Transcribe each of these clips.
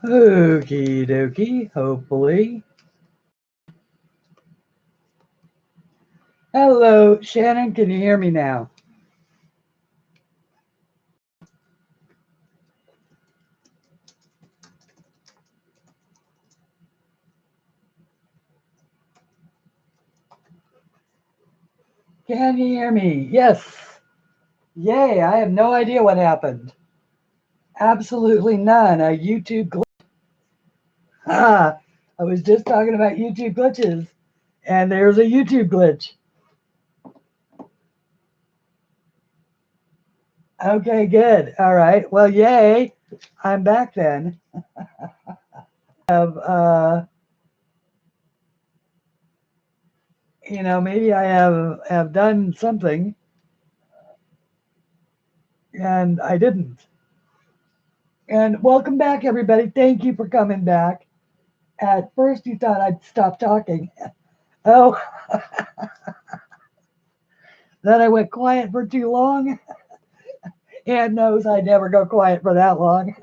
Okie dokie, hopefully. Hello, Shannon, can you hear me now? Can you hear me? Yes. Yay, I have no idea what happened. Absolutely none. A YouTube glitch. Ah, I was just talking about YouTube glitches, and there's a YouTube glitch. Okay, good. All right. Well, yay. I'm back then. Have maybe I have done something and I didn't. And welcome back, everybody. Thank you for coming back. At first, you thought I'd stop talking. Oh, then I went quiet for too long. Ann knows I never go quiet for that long.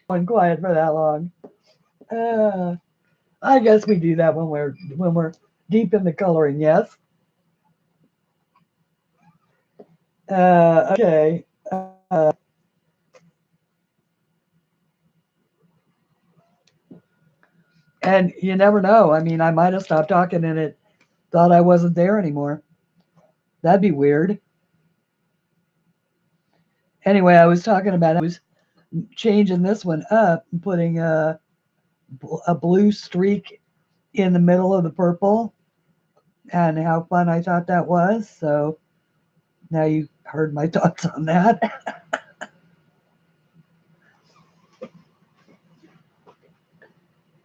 Went quiet for that long. I guess we do that when we're deep in the coloring. Yes. Okay. And you never know. I mean, I might have stopped talking and it thought I wasn't there anymore. That'd be weird. Anyway, I was talking about I was changing this one up and putting a blue streak in the middle of the purple and how fun I thought that was. So now you heard my thoughts on that.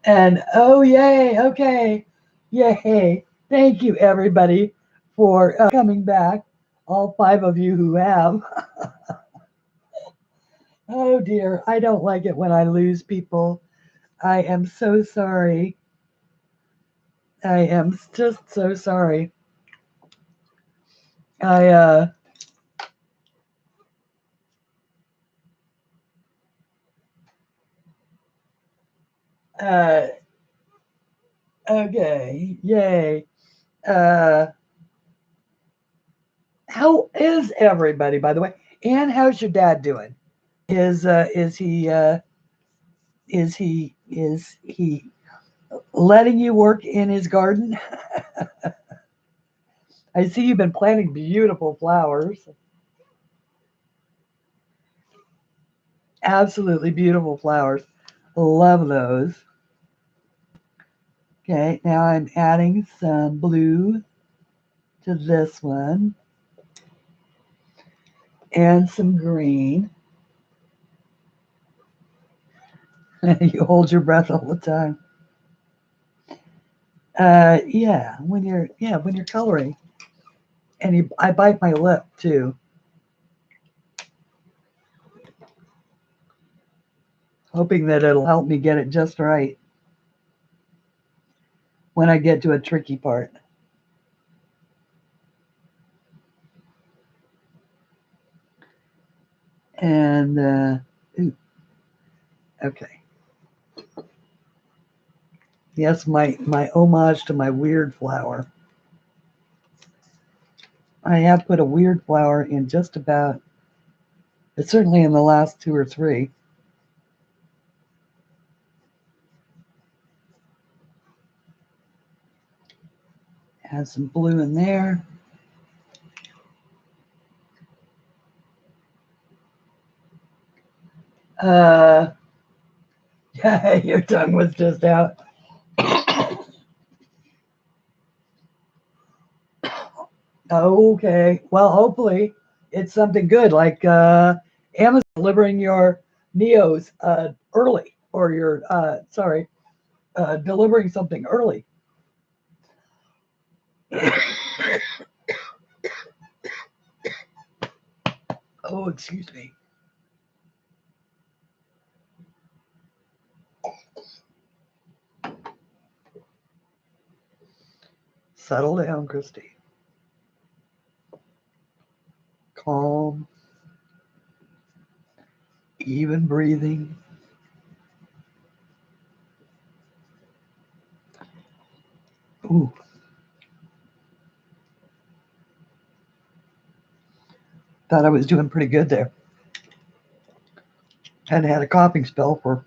And oh, yay. Okay. Yay. Thank you, everybody, for coming back. All 5 of you who have. Oh, dear. I don't like it when I lose people. I am so sorry. I am just so sorry. I uh okay, yay. Uh how is everybody, by the way? And how's your dad doing? Is he letting you work in his garden? I see you've been planting beautiful flowers. Absolutely beautiful flowers. Love those. Okay, now I'm adding some blue to this one and some green. You hold your breath all the time. Yeah, when you're coloring, and I bite my lip too, hoping that it'll help me get it just right when I get to a tricky part. And ooh, okay. Yes, my homage to my weird flower. I have put a weird flower in just about, it's certainly in the last 2 or 3. Add some blue in there. Yeah, your tongue was just out. Okay. Well, hopefully it's something good like Amazon delivering your Neos early or your, sorry, delivering something early. Oh, excuse me. Settle down, Christy. Calm. Even breathing. Ooh. Thought I was doing pretty good there. Hadn't had a coughing spell for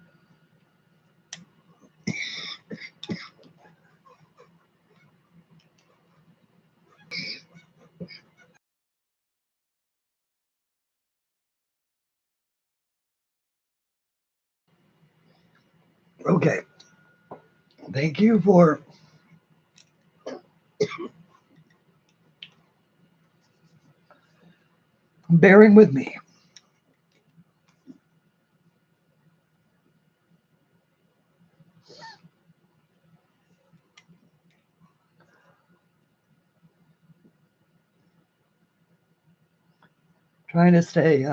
okay. Thank you for bearing with me. Trying to stay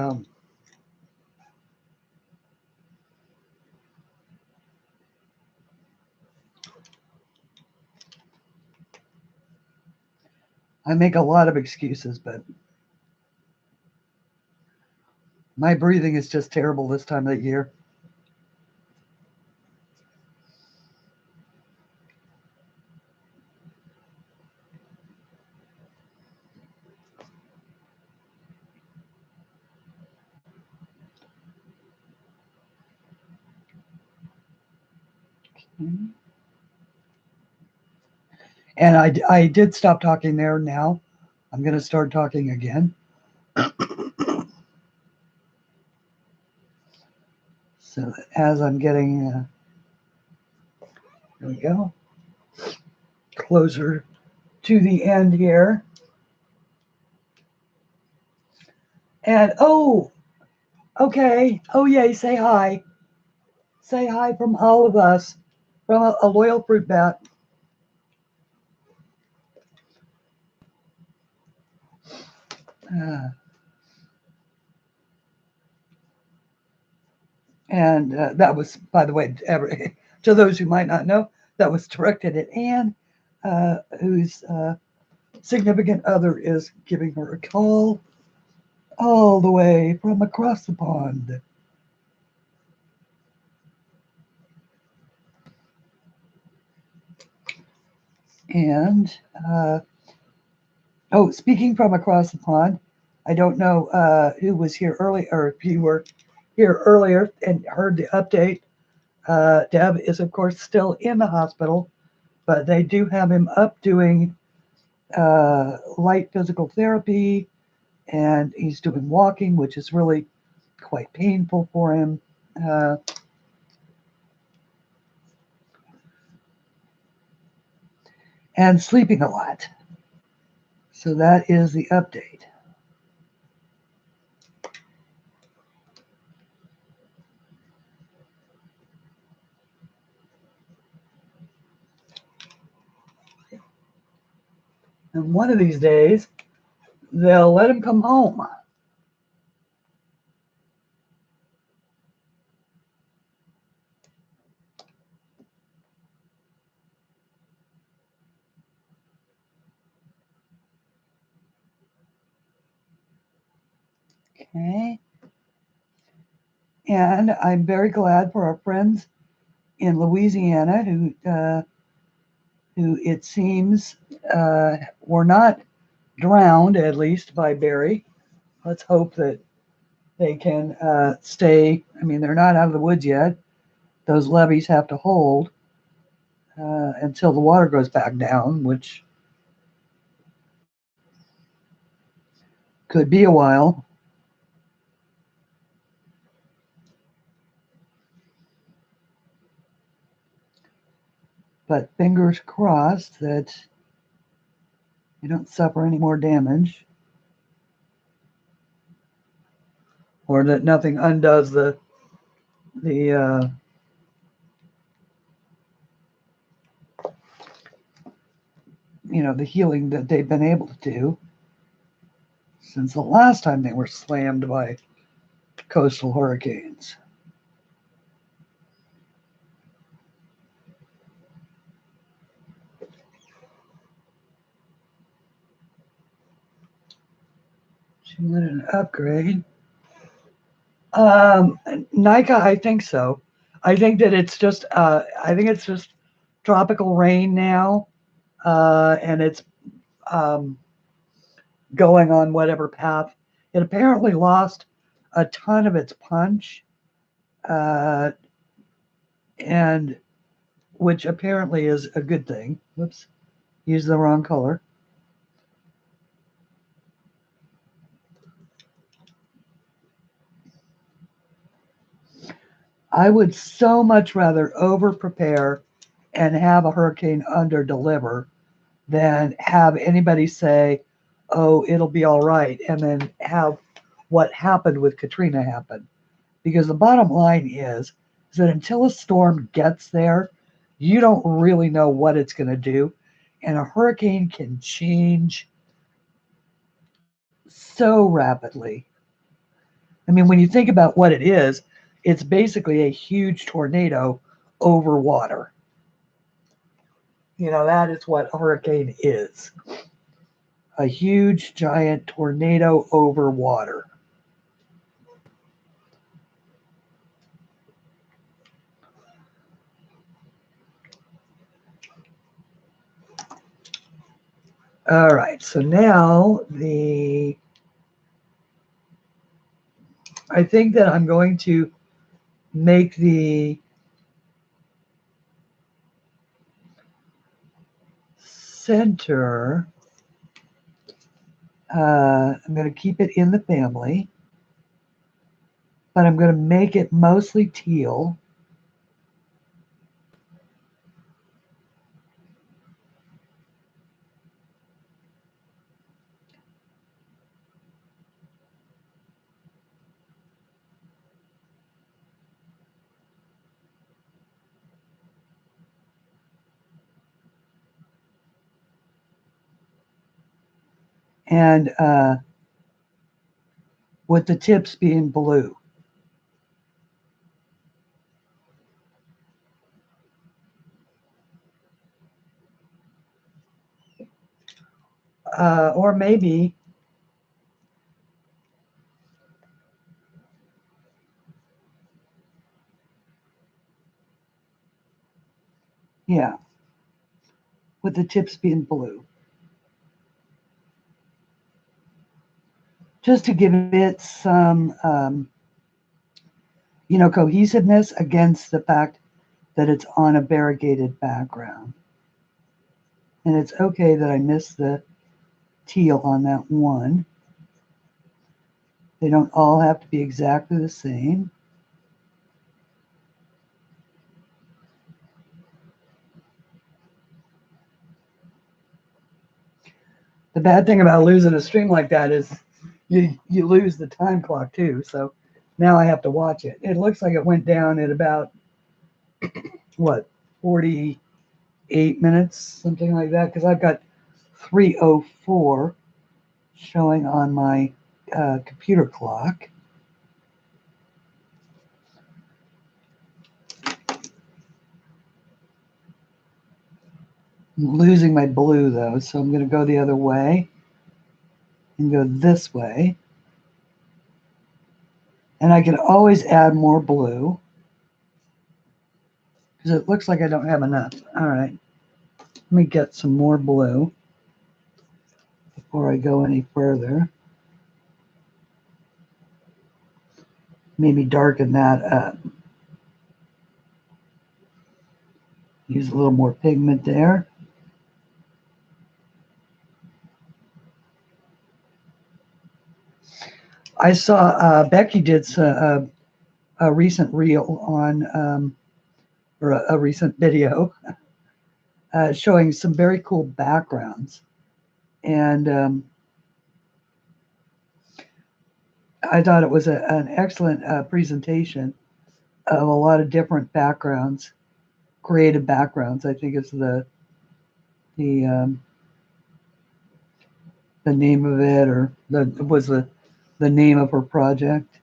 I make a lot of excuses, but my breathing is just terrible this time of the year. And I did stop talking there now. I'm going to start talking again. So as I'm getting, there we go, closer to the end here. And oh, okay. Oh, yay, say hi. Say hi from all of us, from a loyal fruit bat. And that was, by the way, to those who might not know, that was directed at Anne, whose significant other is giving her a call all the way from across the pond. And, oh, speaking from across the pond, I don't know who was here early, or if you were here earlier and heard the update. Deb is, of course, still in the hospital, but they do have him up doing light physical therapy, and he's doing walking, which is really quite painful for him. And sleeping a lot. So that is the update. And one of these days, they'll let him come home. Okay. And I'm very glad for our friends in Louisiana who it seems were not drowned, at least by Barry. Let's hope that they can stay. I mean, they're not out of the woods yet. Those levees have to hold until the water goes back down, which could be a while. But fingers crossed that you don't suffer any more damage, or that nothing undoes the the healing that they've been able to do since the last time they were slammed by coastal hurricanes. She wanted an upgrade. Nika, I think so. I think that it's just I think it's just tropical rain now, and it's um, going on whatever path. It apparently lost a ton of its punch, uh, and which apparently is a good thing. Whoops, used the wrong color. I would so much rather over prepare and have a hurricane under deliver than have anybody say, oh, it'll be all right, and then have what happened with Katrina happen. Because the bottom line is that until a storm gets there, you don't really know what it's going to do. And a hurricane can change so rapidly. I mean, when you think about what it is, it's basically a huge tornado over water. That is what a hurricane is, a huge, giant tornado over water. All right, so now I think that I'm going to make the center, I'm going to keep it in the family, but I'm going to make it mostly teal. And with the tips being blue. Or maybe, yeah, with the tips being blue. Just to give it some, cohesiveness against the fact that it's on a variegated background. And it's okay that I missed the teal on that one. They don't all have to be exactly the same. The bad thing about losing a stream like that is you lose the time clock too. So now I have to watch it. It looks like it went down at about what 48 minutes, something like that, because I've got 3:04 showing on my computer clock. I'm losing my blue though, so I'm going to go the other way and go this way. And I can always add more blue because it looks like I don't have enough. All right, let me get some more blue before I go any further. Maybe darken that up. Use a little more pigment there. I saw Becky did a recent reel on, or a recent video showing some very cool backgrounds. And I thought it was an excellent presentation of a lot of different backgrounds, creative backgrounds. I think it's the name of it, or the name of her project.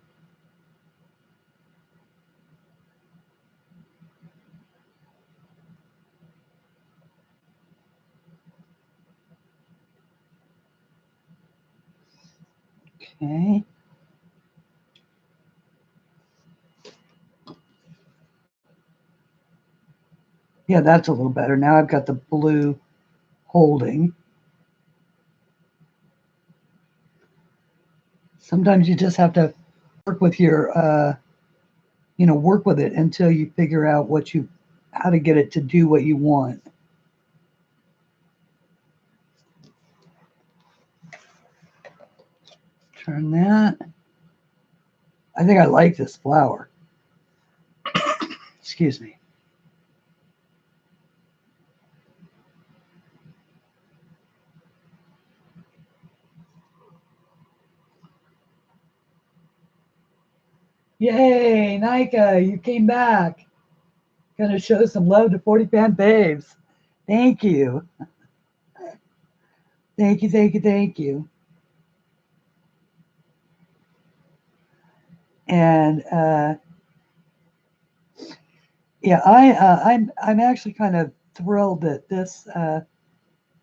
Okay. Yeah, that's a little better. Now I've got the blue holding. Sometimes you just have to work with your, work with it until you figure out how to get it to do what you want. Turn that. I think I like this flower. Excuse me. Yay, Nika, you came back. Gonna show some love to 40 fan babes. Thank you. Thank you, thank you, thank you. And yeah, I'm actually kind of thrilled that this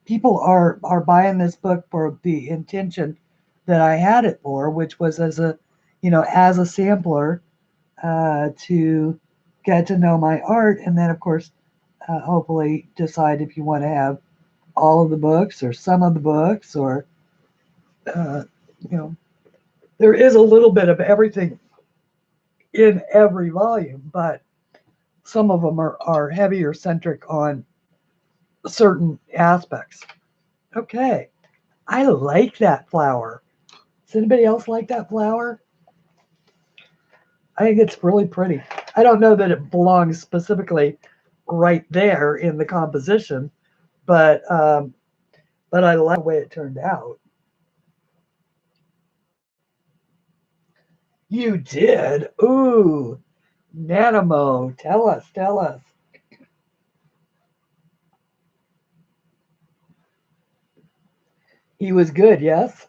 people are buying this book for the intention that I had it for, which was as a sampler to get to know my art, and then of course hopefully decide if you want to have all of the books or some of the books, or uh, you know there is a little bit of everything in every volume, but some of them are heavier centric on certain aspects. Okay, I like that flower. Does anybody else like that flower? I think it's really pretty. I don't know that it belongs specifically right there in the composition, but I like the way it turned out. You did? Ooh, Nanimo, tell us, tell us. He was good, yes?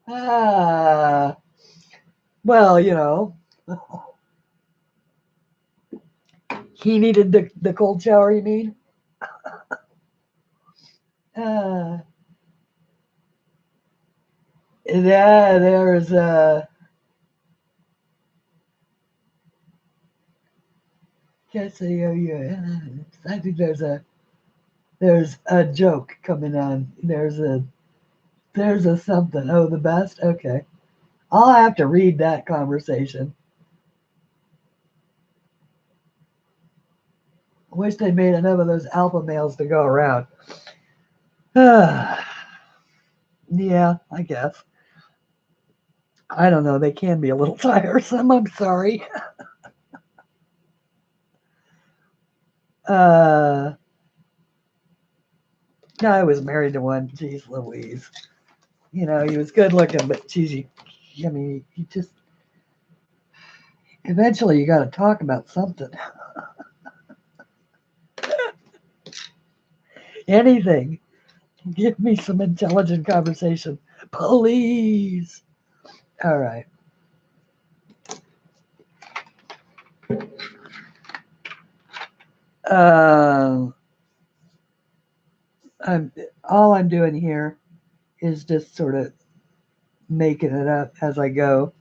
Ah, well, he needed the cold shower, you mean? Uh, yeah, there's guess I think there's a joke coming on. There's a something. Oh, the best? Okay. I'll have to read that conversation. I wish they made enough of those alpha males to go around. Yeah, I guess. I don't know. They can be a little tiresome. I'm sorry. Uh, I was married to one. Jeez Louise. He was good looking, but geez, I mean, you just eventually you got to talk about something. Anything. Give me some intelligent conversation, please. All right. Um, all I'm doing here is just sort of making it up as I go.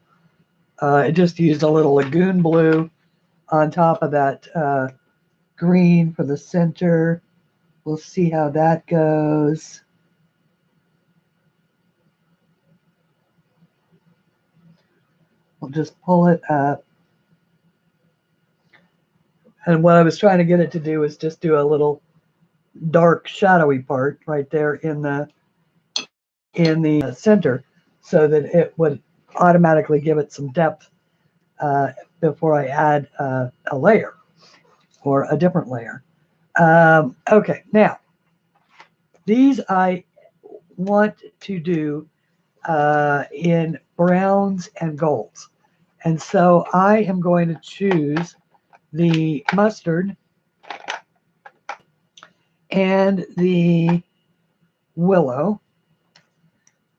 I just used a little lagoon blue on top of that green for the center. We'll see how that goes. We'll just pull it up. And what I was trying to get it to do is just do a little dark shadowy part right there in the center, so that it would automatically give it some depth before I add a layer or a different layer. Okay, now these I want to do in browns and golds, and so I am going to choose the mustard and the willow,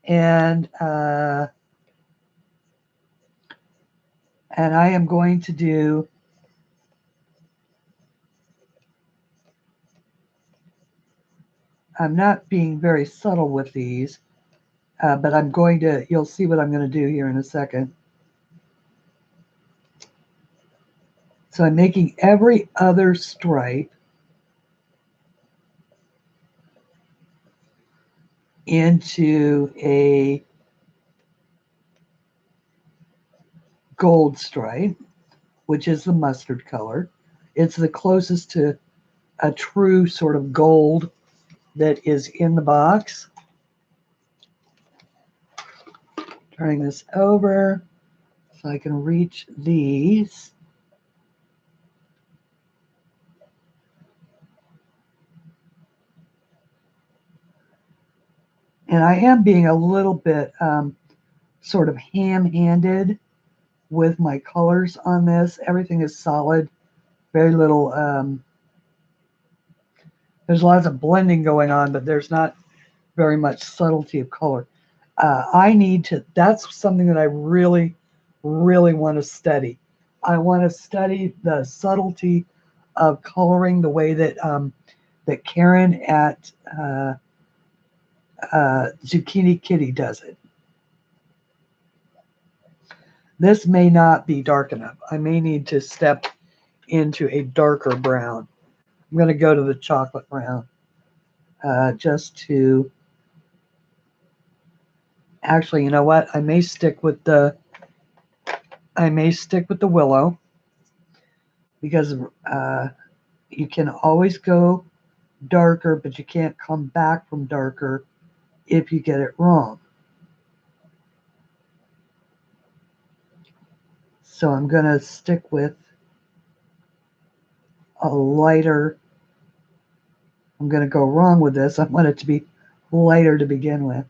and I am going to do I'm not being very subtle with these, but I'm going to, you'll see what I'm going to do here in a second. So I'm making every other stripe into a gold stripe, which is the mustard color. It's the closest to a true sort of gold that is in the box. Turning this over so I can reach these. And I am being a little bit sort of ham-handed with my colors on this. Everything is solid. Very little, there's lots of blending going on, but there's not very much subtlety of color. I need to, that's something that I really, really want to study. I want to study the subtlety of coloring the way that that Karen at Zucchini Kitty does it. This may not be dark enough. I may need to step into a darker brown. I'm going to go to the chocolate brown just to, actually, you know what? I may stick with the willow, because you can always go darker, but you can't come back from darker if you get it wrong. So I'm going to stick with a lighter. I'm going to go wrong with this. I want it to be lighter to begin with.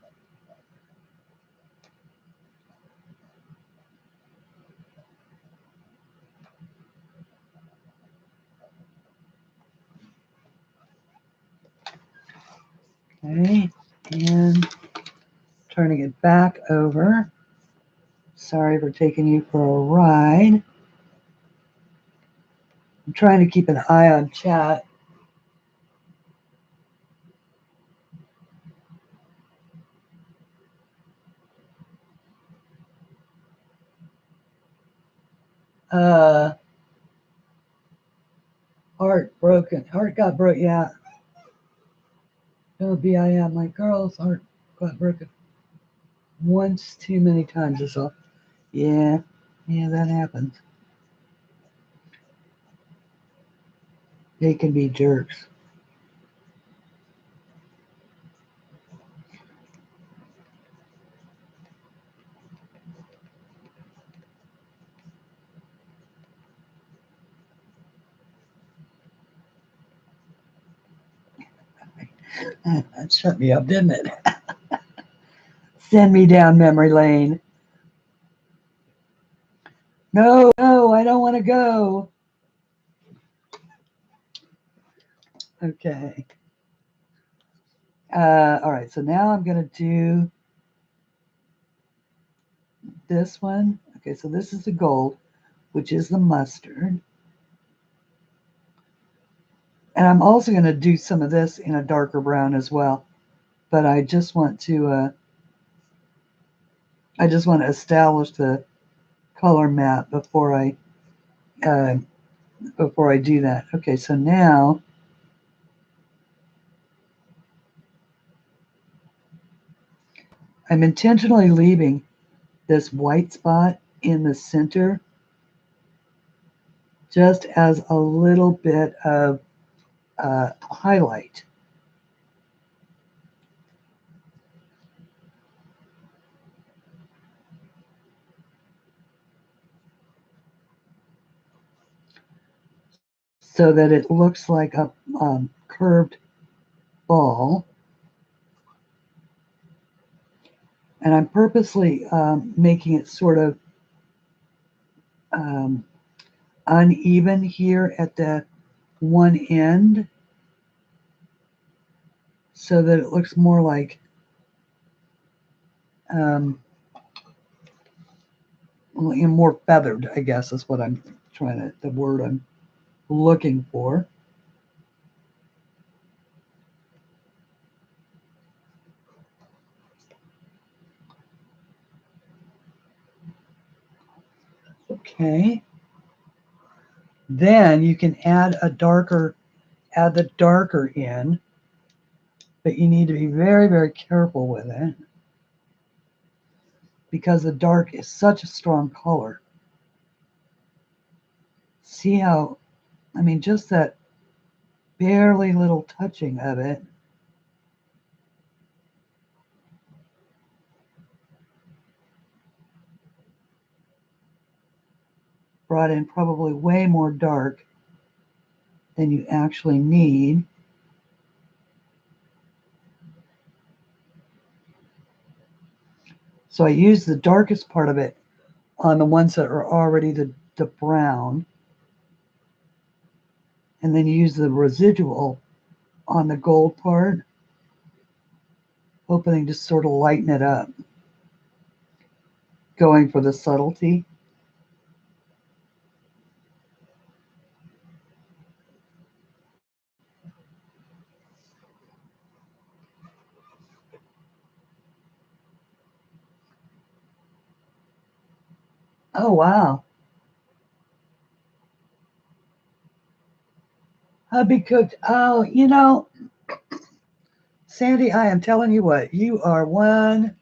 Okay, and turning it back over. Sorry for taking you for a ride. I'm trying to keep an eye on chat. Heart broken. Heart got broken. Yeah. No, BIM. My girl's heart got broken once too many times. Is all. Yeah. Yeah, that happens. They can be jerks. That shut me up, didn't it? Send me down memory lane. No, no, I don't want to go. Okay. All right, so now I'm going to do this one. Okay, so this is the gold, which is the mustard. And I'm also going to do some of this in a darker brown as well. But I just want to establish the color map before I do that. Okay, so now I'm intentionally leaving this white spot in the center just as a little bit of highlight. So that it looks like a curved ball. And I'm purposely making it sort of uneven here at the one end so that it looks more like more feathered, I guess is what I'm trying to, the word I'm looking for. Okay. Then you can add the darker in, but you need to be very, very careful with it because the dark is such a strong color. See how, I mean, just that barely little touching of it brought in probably way more dark than you actually need. So I use the darkest part of it on the ones that are already the brown, and then use the residual on the gold part, hoping to sort of lighten it up, going for the subtlety. Oh, wow. Hubby cooked. Oh, you know, Sandy, I am telling you what, you are one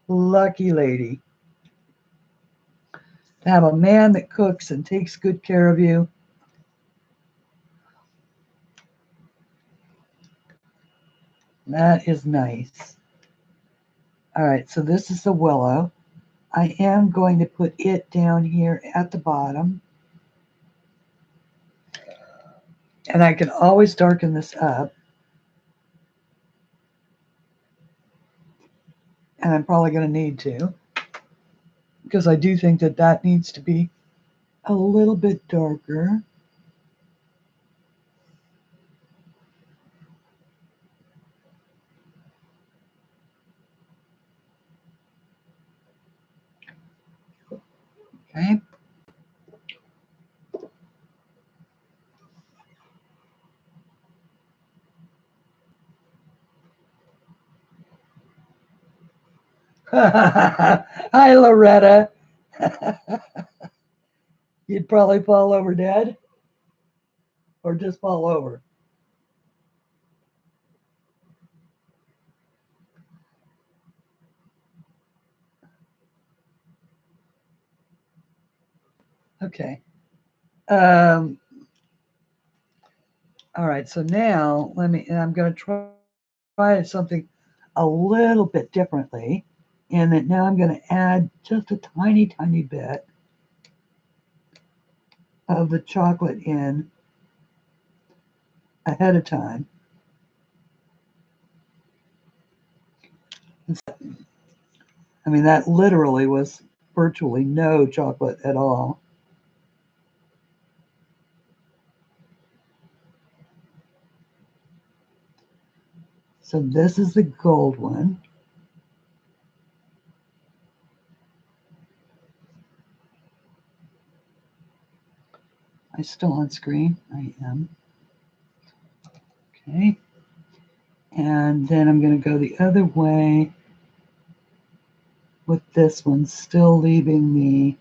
lucky lady to have a man that cooks and takes good care of you. That is nice. All right, so this is the willow. I am going to put it down here at the bottom. And I can always darken this up. And I'm probably going to need to, because I do think that that needs to be a little bit darker. Okay. Hi, Loretta. You'd probably fall over dead or just fall over. Okay. All right, so now I'm going to try something a little bit differently. And that now I'm going to add just a tiny, tiny bit of the chocolate in ahead of time. I mean, that literally was virtually no chocolate at all. So this is the gold one. I'm still on screen. I am. Okay. And then I'm going to go the other way with this one, still leaving me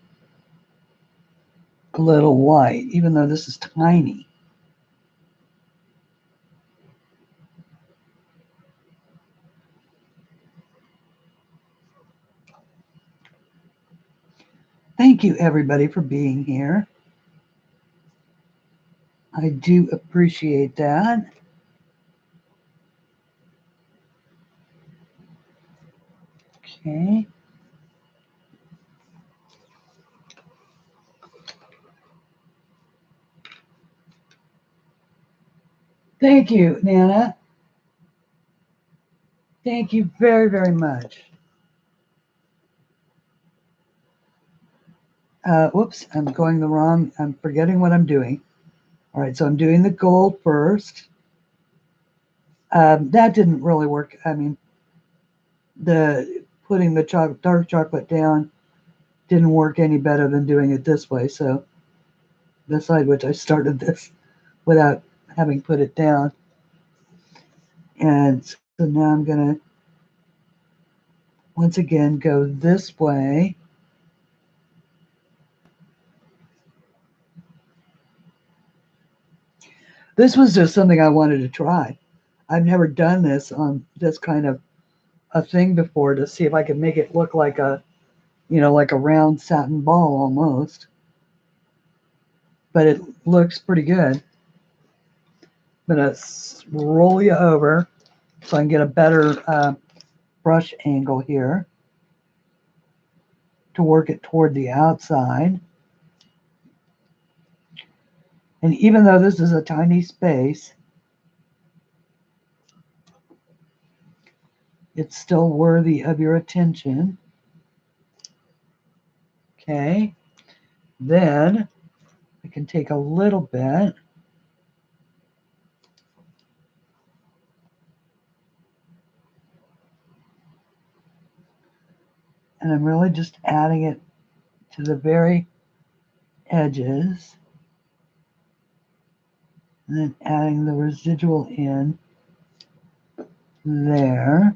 a little white, even though this is tiny. Thank you, everybody, for being here. I do appreciate that. Okay. Thank you, Nana. Thank you very, very much. Whoops, I'm going the wrong, I'm forgetting what I'm doing. All right, so I'm doing the gold first. That didn't really work. I mean, putting the dark chocolate down didn't work any better than doing it this way. So the side which I started this without having put it down. And so now I'm going to once again go this way. This was just something I wanted to try. I've never done this on this kind of a thing before to see if I could make it look like a, you know, like a round satin ball almost. But it looks pretty good. I'm going to roll you over so I can get a better brush angle here to work it toward the outside. And even though this is a tiny space, it's still worthy of your attention. Okay, then I can take a little bit and I'm really just adding it to the very edges and then adding the residual in there,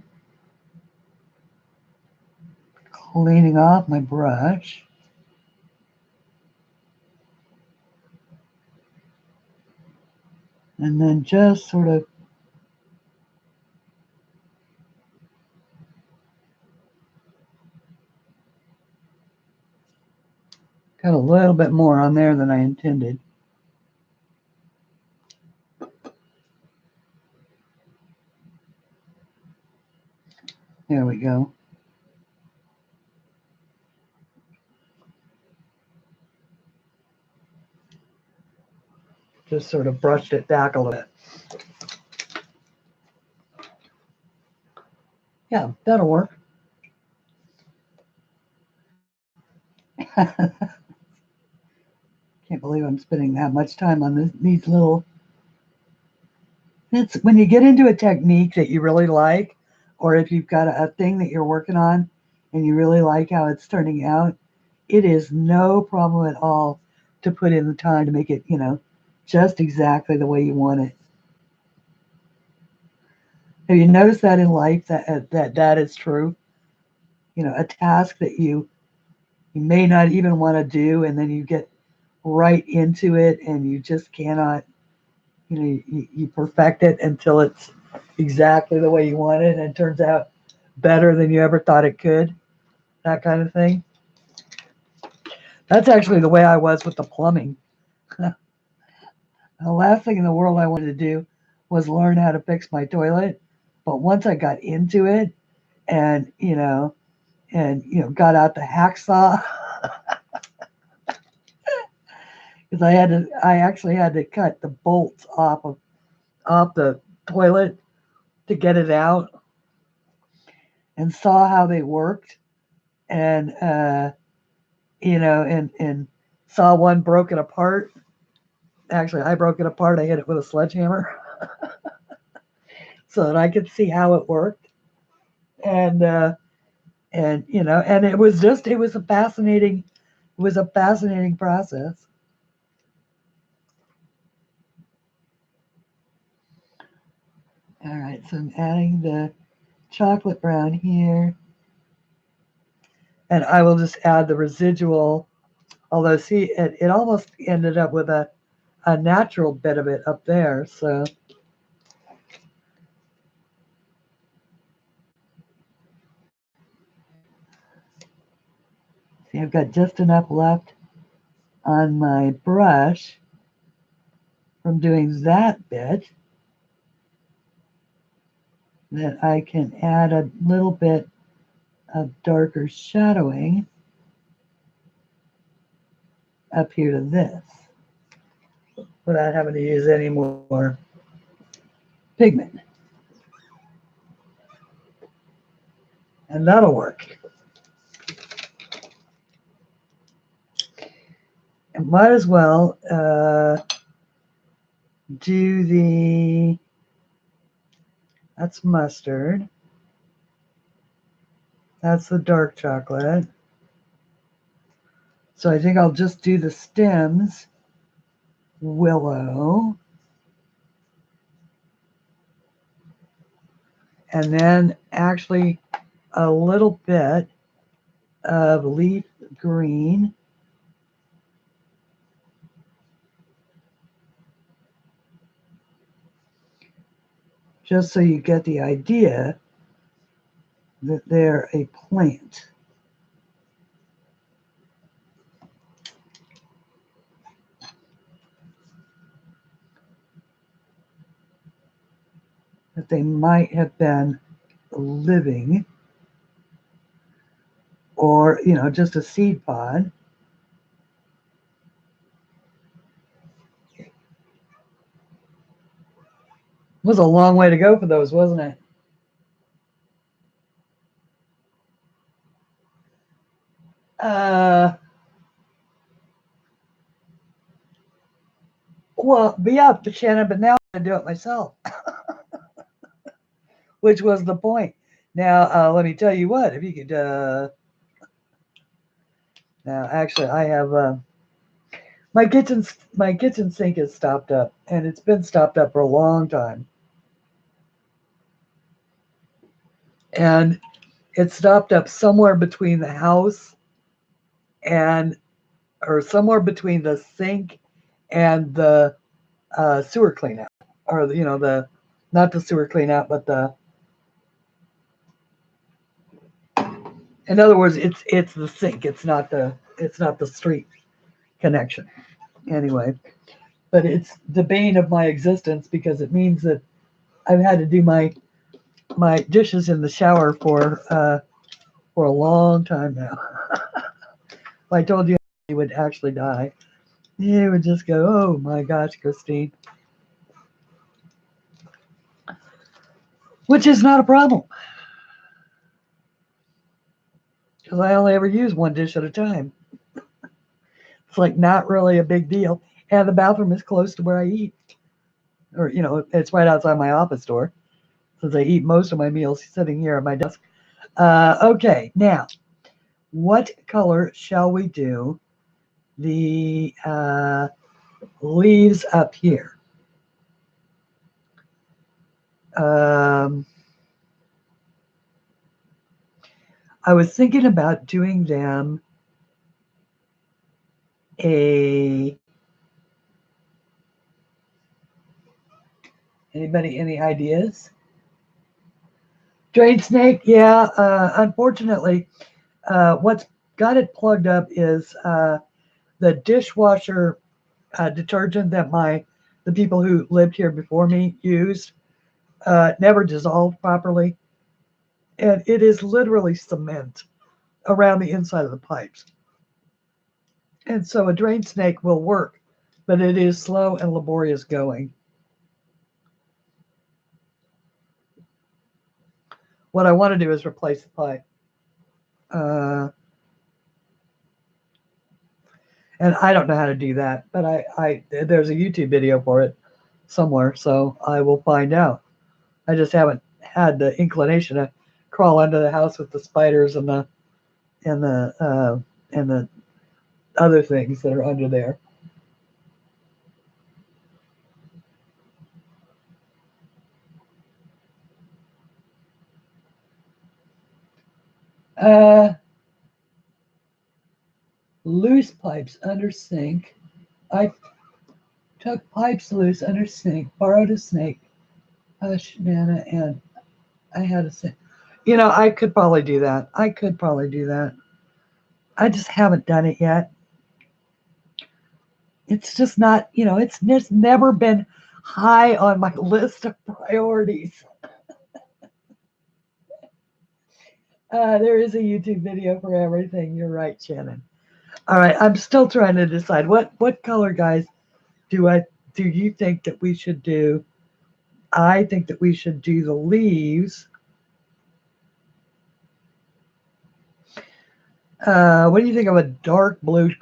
cleaning off my brush. And then just sort of got a little bit more on there than I intended. There we go. Just sort of brushed it back a little bit. Yeah, that'll work. Can't believe I'm spending that much time on these little. It's when you get into a technique that you really like, or if you've got a thing that you're working on and you really like how it's turning out, it is no problem at all to put in the time to make it, you know, just exactly the way you want it. Have you noticed that in life that is true? You know, a task that you may not even want to do, and then you get right into it, and you just cannot. You know, you perfect it until it's exactly the way you want it, and it turns out better than you ever thought it could. That kind of thing. That's actually the way I was with the plumbing. The last thing in the world I wanted to do was learn how to fix my toilet. But once I got into it and, got out the hacksaw, because I actually had to cut the bolts off the toilet to get it out, and saw how they worked, and and saw one broken apart. Actually, I broke it apart. I hit it with a sledgehammer so that I could see how it worked, and it was a fascinating process. All right, so I'm adding the chocolate brown here, and I will just add the residual. Although, see, it almost ended up with a natural bit of it up there. So see, I've got just enough left on my brush from doing that bit that I can add a little bit of darker shadowing up here to this without having to use any more pigment. And that'll work. And might as well do that's mustard. That's the dark chocolate. So I think I'll just do the stems, willow, and then actually a little bit of leaf green. just so you get the idea that they're a plant. That they might have been living, or, you know, just a seed pod. It was a long way to go for those, wasn't it? Well, yeah, but Shannon, but now I'm going to do it myself, which was the point. Now, let me tell you what, if you could, now, actually, I have, my kitchen sink is stopped up, and it's been stopped up for a long time. And it's stopped up somewhere between the house and, or somewhere between the sink and the sewer cleanout, or, you know, the, not the sewer cleanout, but the, in other words, it's the sink. It's not the street connection. Anyway, but it's the bane of my existence because it means that I've had to do my dishes in the shower for a long time now. If I told you he would actually die, you would just go, "Oh my gosh, Christine," which is not a problem because I only ever use one dish at a time. It's like not really a big deal, and the bathroom is close to where I eat, or, you know, it's right outside my office door, since I eat most of my meals sitting here at my desk. Okay, now, what color shall we do the leaves up here? I was thinking about doing them anybody, any ideas? Drain snake, yeah. Unfortunately, what's got it plugged up is the dishwasher detergent that the people who lived here before me used never dissolved properly, and it is literally cement around the inside of the pipes. And so a drain snake will work, but it is slow and laborious going. What I want to do is replace the pipe. And I don't know how to do that, but there's a YouTube video for it somewhere, so I will find out. I just haven't had the inclination to crawl under the house with the spiders and the other things that are under there. Loose pipes under sink. I took pipes loose under sink, borrowed a snake, hush, Nana, and I had a sink. You know, I could probably do that. I just haven't done it yet. It's just not, you know, it's never been high on my list of priorities. There is a YouTube video for everything. You're right, Shannon. All right, I'm still trying to decide what color, guys, do you think that we should do? I think that we should do the leaves. What do you think of a dark bluish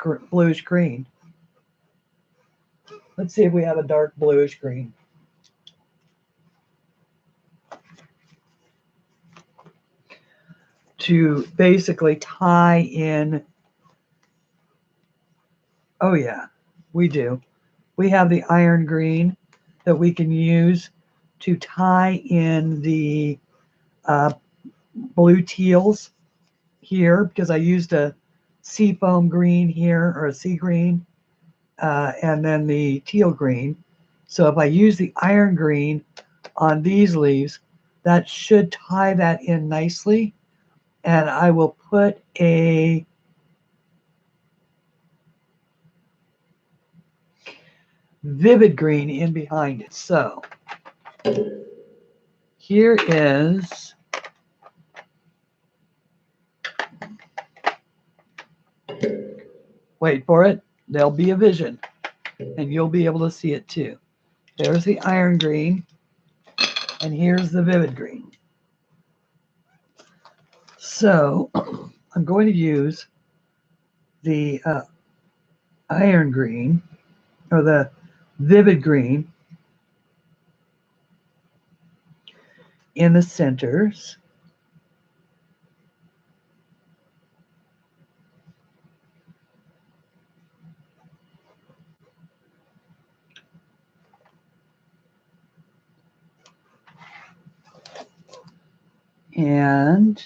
green? Let's see if we have a dark bluish green. To basically tie in. Oh yeah, we do. We have the iron green that we can use to tie in the blue teals here, because I used a seafoam green here, or a sea green, and then the teal green. So if I use the iron green on these leaves. That should tie that in nicely. And I will put a vivid green in behind it. So here is wait for it. There'll be a vision and you'll be able to see it too. There's the iron green and here's the vivid green. So I'm going to use the iron green or the vivid green in the centers. And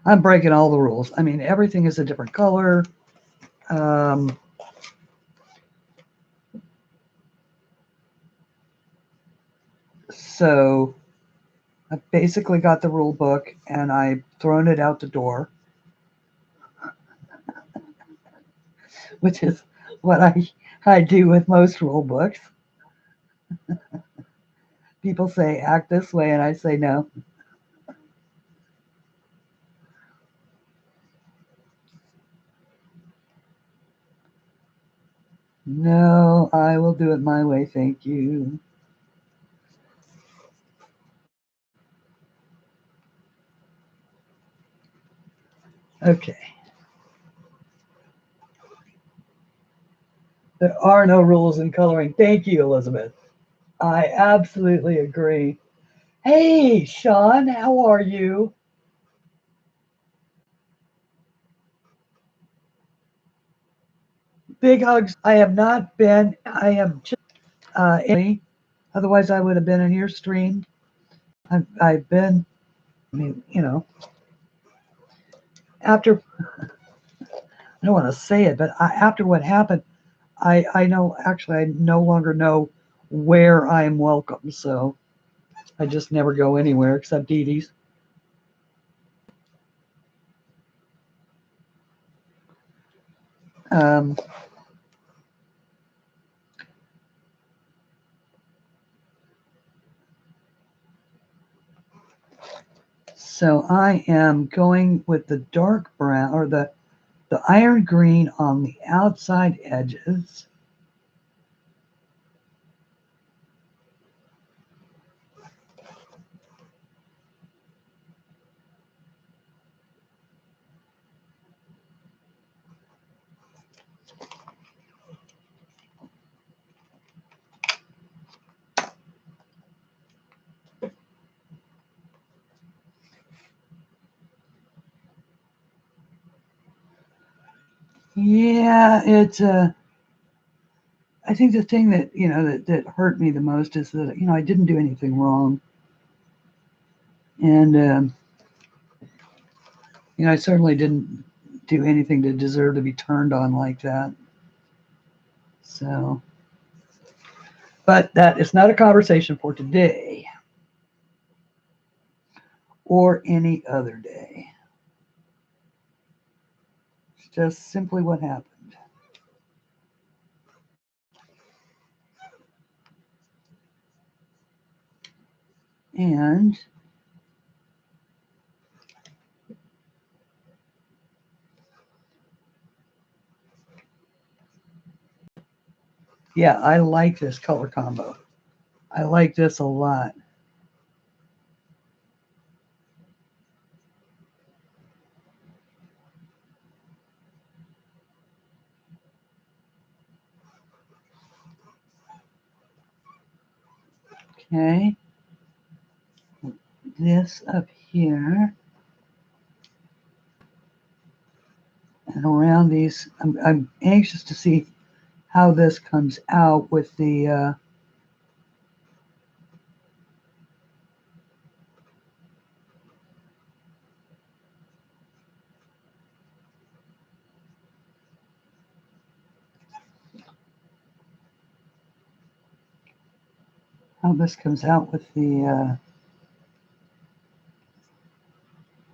I'm breaking all the rules. I mean, everything is a different color. So I basically got the rule book and I've thrown it out the door, which is what I do with most rule books. People say act this way and I say no. No, I will do it my way, thank you. Okay. There are no rules in coloring. Thank you, Elizabeth. I absolutely agree. Hey, Sean, how are you? Big hugs. I have not been. I am just otherwise I would have been in your stream. I've been. I mean, you know, after I don't want to say it, but after what happened, I know actually I no longer know where I'm welcome. So I just never go anywhere except Dee Dee's. Um, so I am going with the dark brown or the iron green on the outside edges. Yeah, it's I think the thing that that hurt me the most is that I didn't do anything wrong, and I certainly didn't do anything to deserve to be turned on like that. So, but that is not a conversation for today or any other day. It's just simply what happened. And yeah, I like this color combo. I like this a lot. Okay. This up here and around these. I'm anxious to see how this comes out with the how this comes out with the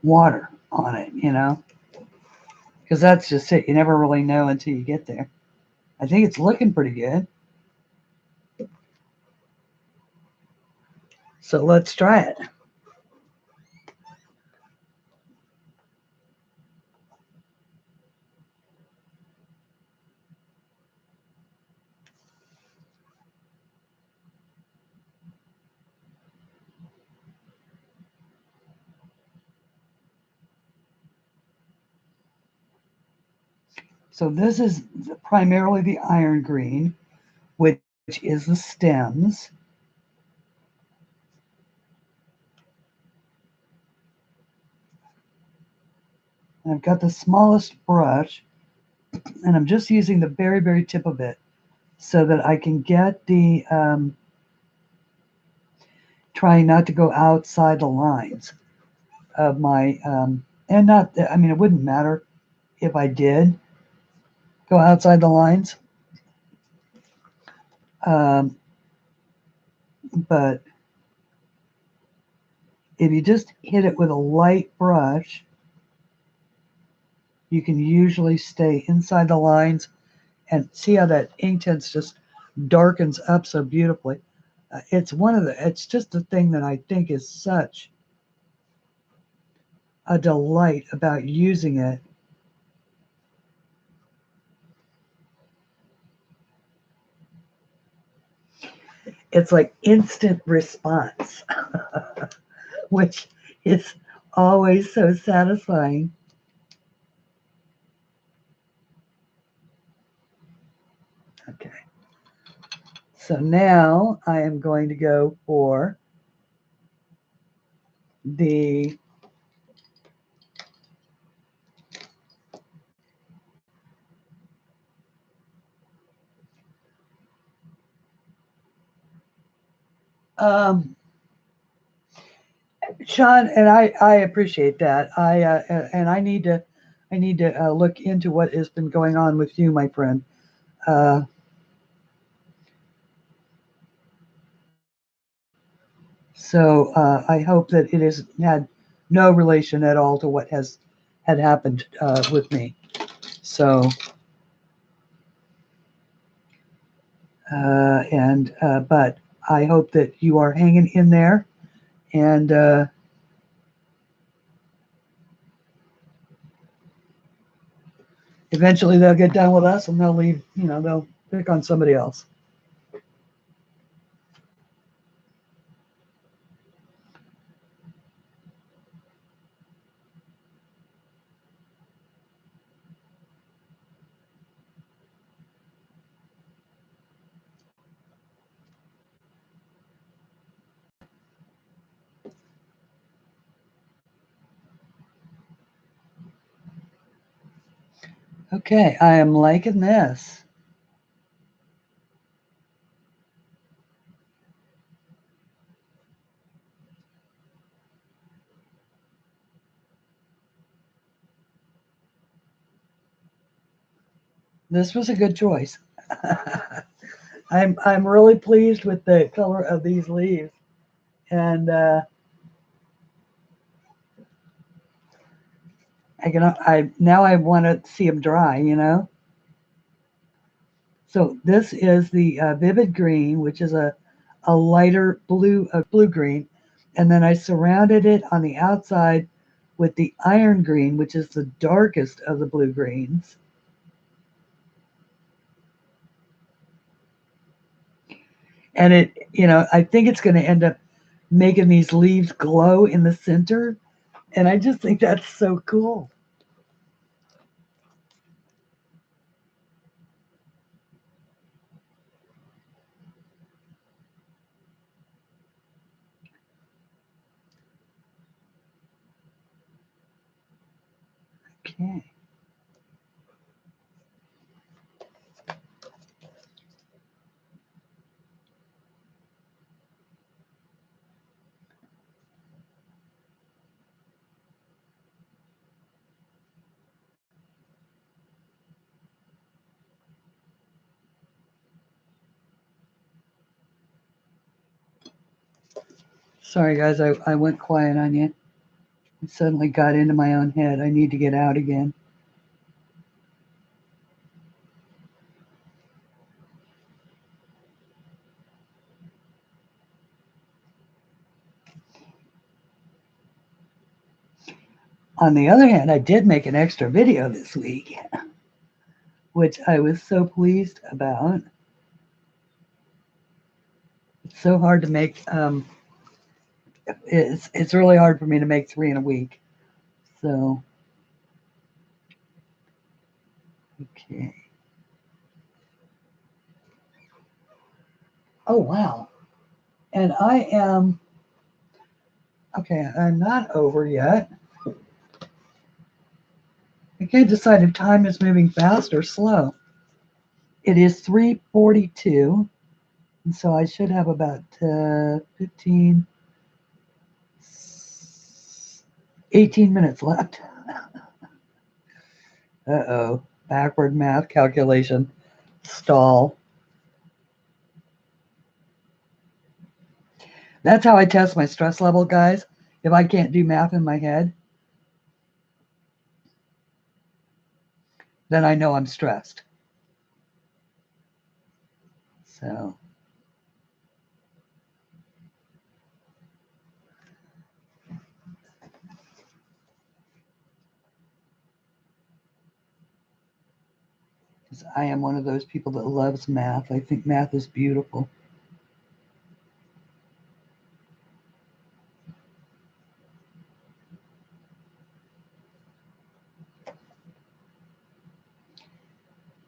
water on it, you know, because that's just it. You never really know until you get there. I think it's looking pretty good. So let's try it. So this is primarily the iron green, which is the stems. And I've got the smallest brush, and I'm just using the very, very tip of it so that I can get the, trying not to go outside the lines of my, and not, I mean, it wouldn't matter if I did go outside the lines. But if you just hit it with a light brush, you can usually stay inside the lines. And see how that Inktense just darkens up so beautifully. It's just the thing that I think is such a delight about using it. It's like instant response, which is always so satisfying. Okay. So now I am going to go for the Sean, and I appreciate that. I need to look into what has been going on with you, my friend. So I hope that it has had no relation at all to what had happened with me. So but I hope that you are hanging in there, and eventually they'll get done with us and they'll leave. You know, they'll pick on somebody else. Okay, I am liking this. This was a good choice. I'm really pleased with the color of these leaves, and I want to see them dry. You know. So this is the vivid green, which is a lighter blue green, and then I surrounded it on the outside with the iron green, which is the darkest of the blue greens. And I think it's going to end up making these leaves glow in the center, and I just think that's so cool. Okay. Sorry, guys, I went quiet on you. I suddenly got into my own head. I need to get out again. On the other hand, I did make an extra video this week, which I was so pleased about. It's so hard to make. It's really hard for me to make 3 in a week. So, okay. Oh, wow. And I am, okay, I'm not over yet. I can't decide if time is moving fast or slow. It is 3:42, and so I should have about 18 minutes left. Uh-oh, backward math calculation, stall. That's how I test my stress level, guys. If I can't do math in my head, then I know I'm stressed. So, because I am one of those people that loves math. I think math is beautiful.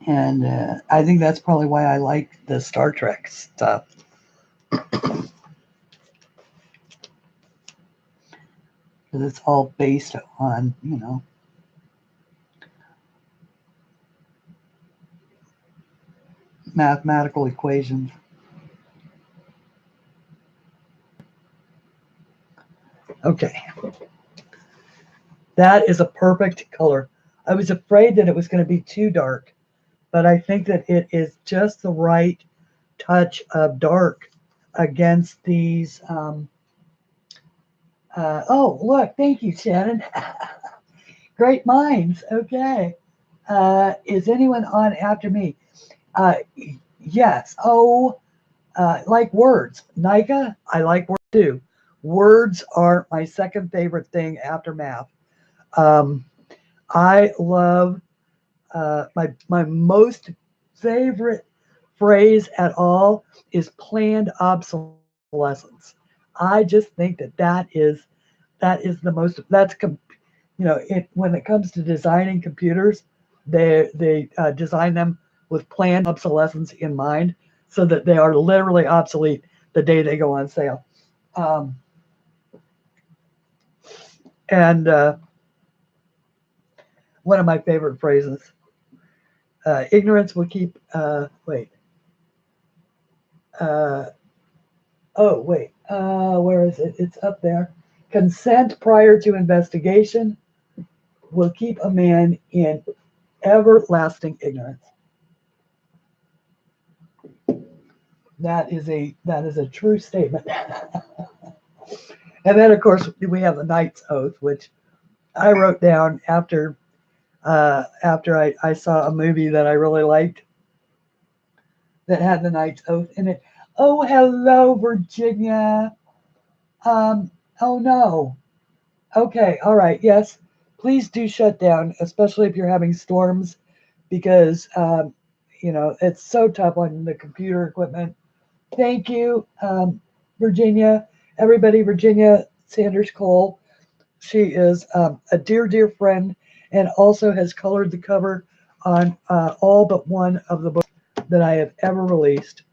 And I think that's probably why I like the Star Trek stuff. Because it's all based on, you know, mathematical equations. Okay. That is a perfect color. I was afraid that it was going to be too dark, but I think that it is just the right touch of dark against these. Oh, look, thank you, Shannon. Great minds. Okay. Is anyone on after me? Yes. Oh, like words. Nika, I like words too. Words are my second favorite thing after math. I love my most favorite phrase at all is planned obsolescence. I just think that is the most when it comes to designing computers, they design them with planned obsolescence in mind, so that they are literally obsolete the day they go on sale. And one of my favorite phrases: ignorance will keep. Where is it? It's up there. Consent prior to investigation will keep a man in everlasting ignorance. That is a true statement. And then, of course, we have the Knight's Oath, which I wrote down after I saw a movie that I really liked that had the Knight's Oath in it. Oh, hello, Virginia. Oh no. Okay, all right. Yes, please do shut down, especially if you're having storms, because it's so tough on the computer equipment. Thank you, Virginia. Everybody, Virginia Sanders Cole. She is a dear friend, and also has colored the cover on all but one of the books that I have ever released.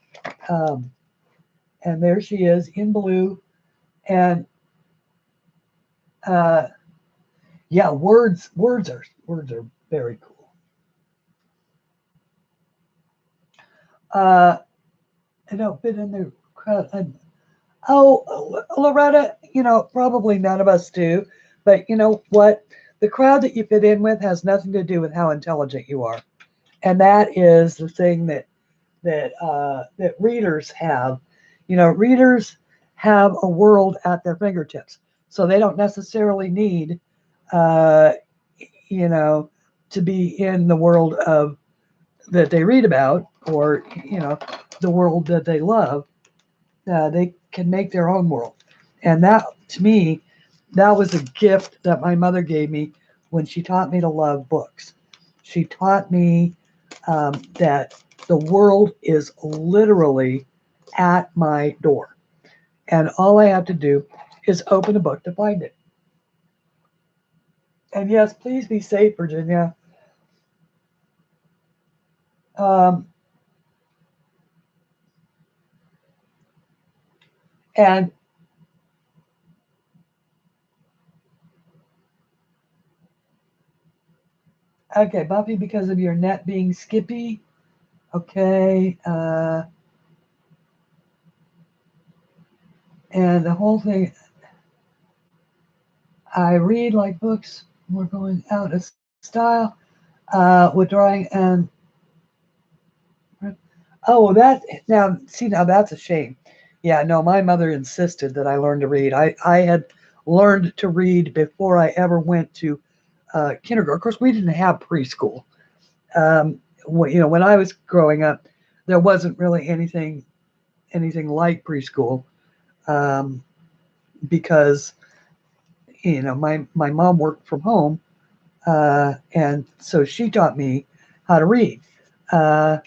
And there she is in blue, and yeah, words are very cool. I don't fit in the crowd. Oh, Loretta, probably none of us do, but you know what? The crowd that you fit in with has nothing to do with how intelligent you are, and that is the thing that readers have. Readers have a world at their fingertips. So they don't necessarily need, uh, you know, to be in the world of that they read about, or the world that they love. They can make their own world, and that, to me, that was a gift that my mother gave me when she taught me to love books. She taught me that the world is literally at my door, and all I have to do is open a book to find it. And yes, please be safe, Virginia. Um, and okay, Buffy, because of your net being skippy. Okay. And the whole thing, I read like books. We're going out of style with drawing and oh, that now see, now that's a shame. Yeah, no, my mother insisted that I learn to read. I had learned to read before I ever went to kindergarten. Of course, we didn't have preschool. When I was growing up, there wasn't really anything like preschool, um, because my mom worked from home, and so she taught me how to read. Uh,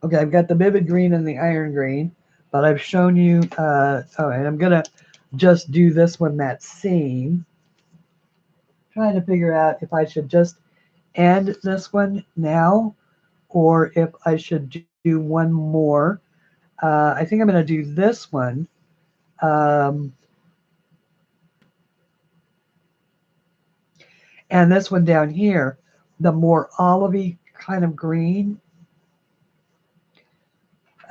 okay, I've got the vivid green and the iron green, but I've shown you. All right, I'm gonna just do this one that same. Trying to figure out if I should just end this one now, or if I should do one more. I think I'm going to do this one. Um, and this one down here, the more olivey kind of green.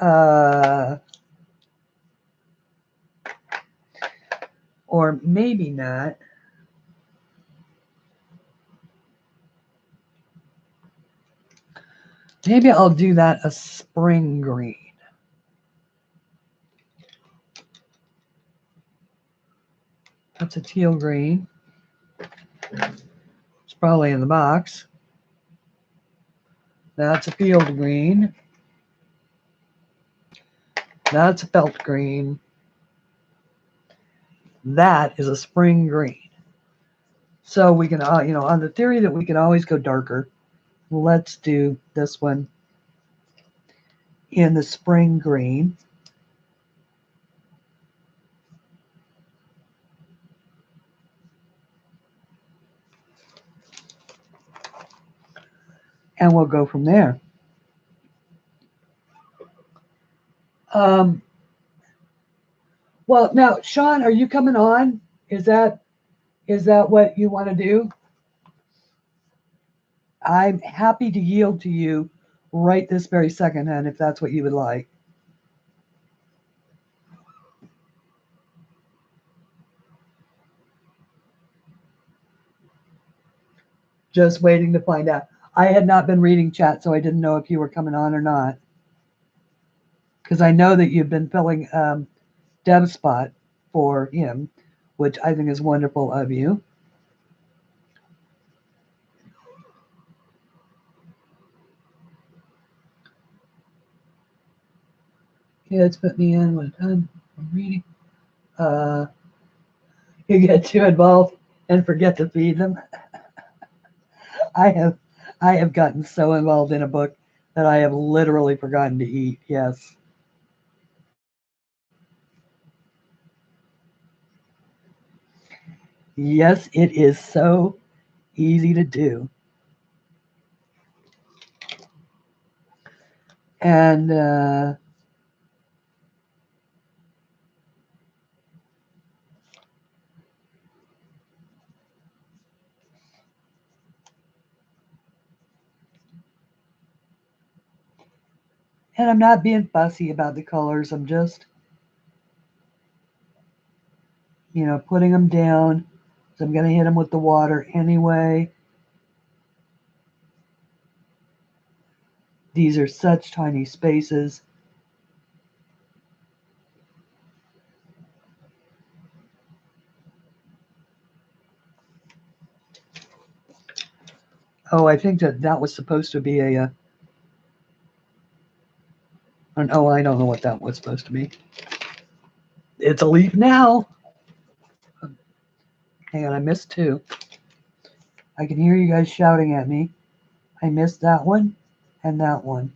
Or maybe not. Maybe I'll do that a spring green. That's a teal green. It's probably in the box. That's a field green. That's a felt green. That is a spring green. So we can, on the theory that we can always go darker, let's do this one in the spring green. And we'll go from there. Well, now, Sean, are you coming on? Is that what you want to do? I'm happy to yield to you right this very second, and if that's what you would like. Just waiting to find out. I had not been reading chat, so I didn't know if you were coming on or not. Because I know that you've been filling Deb's spot for him, which I think is wonderful of you. Kids put me in when I'm reading. You get too involved and forget to feed them. I have gotten so involved in a book that I have literally forgotten to eat. Yes. Yes, it is so easy to do. And I'm not being fussy about the colors. I'm just, putting them down. So I'm going to hit them with the water anyway. These are such tiny spaces. Oh, I think that was supposed to be a, oh, I don't know what that was supposed to be. It's a leaf now. Hang on, I missed two. I can hear you guys shouting at me. I missed that one and that one.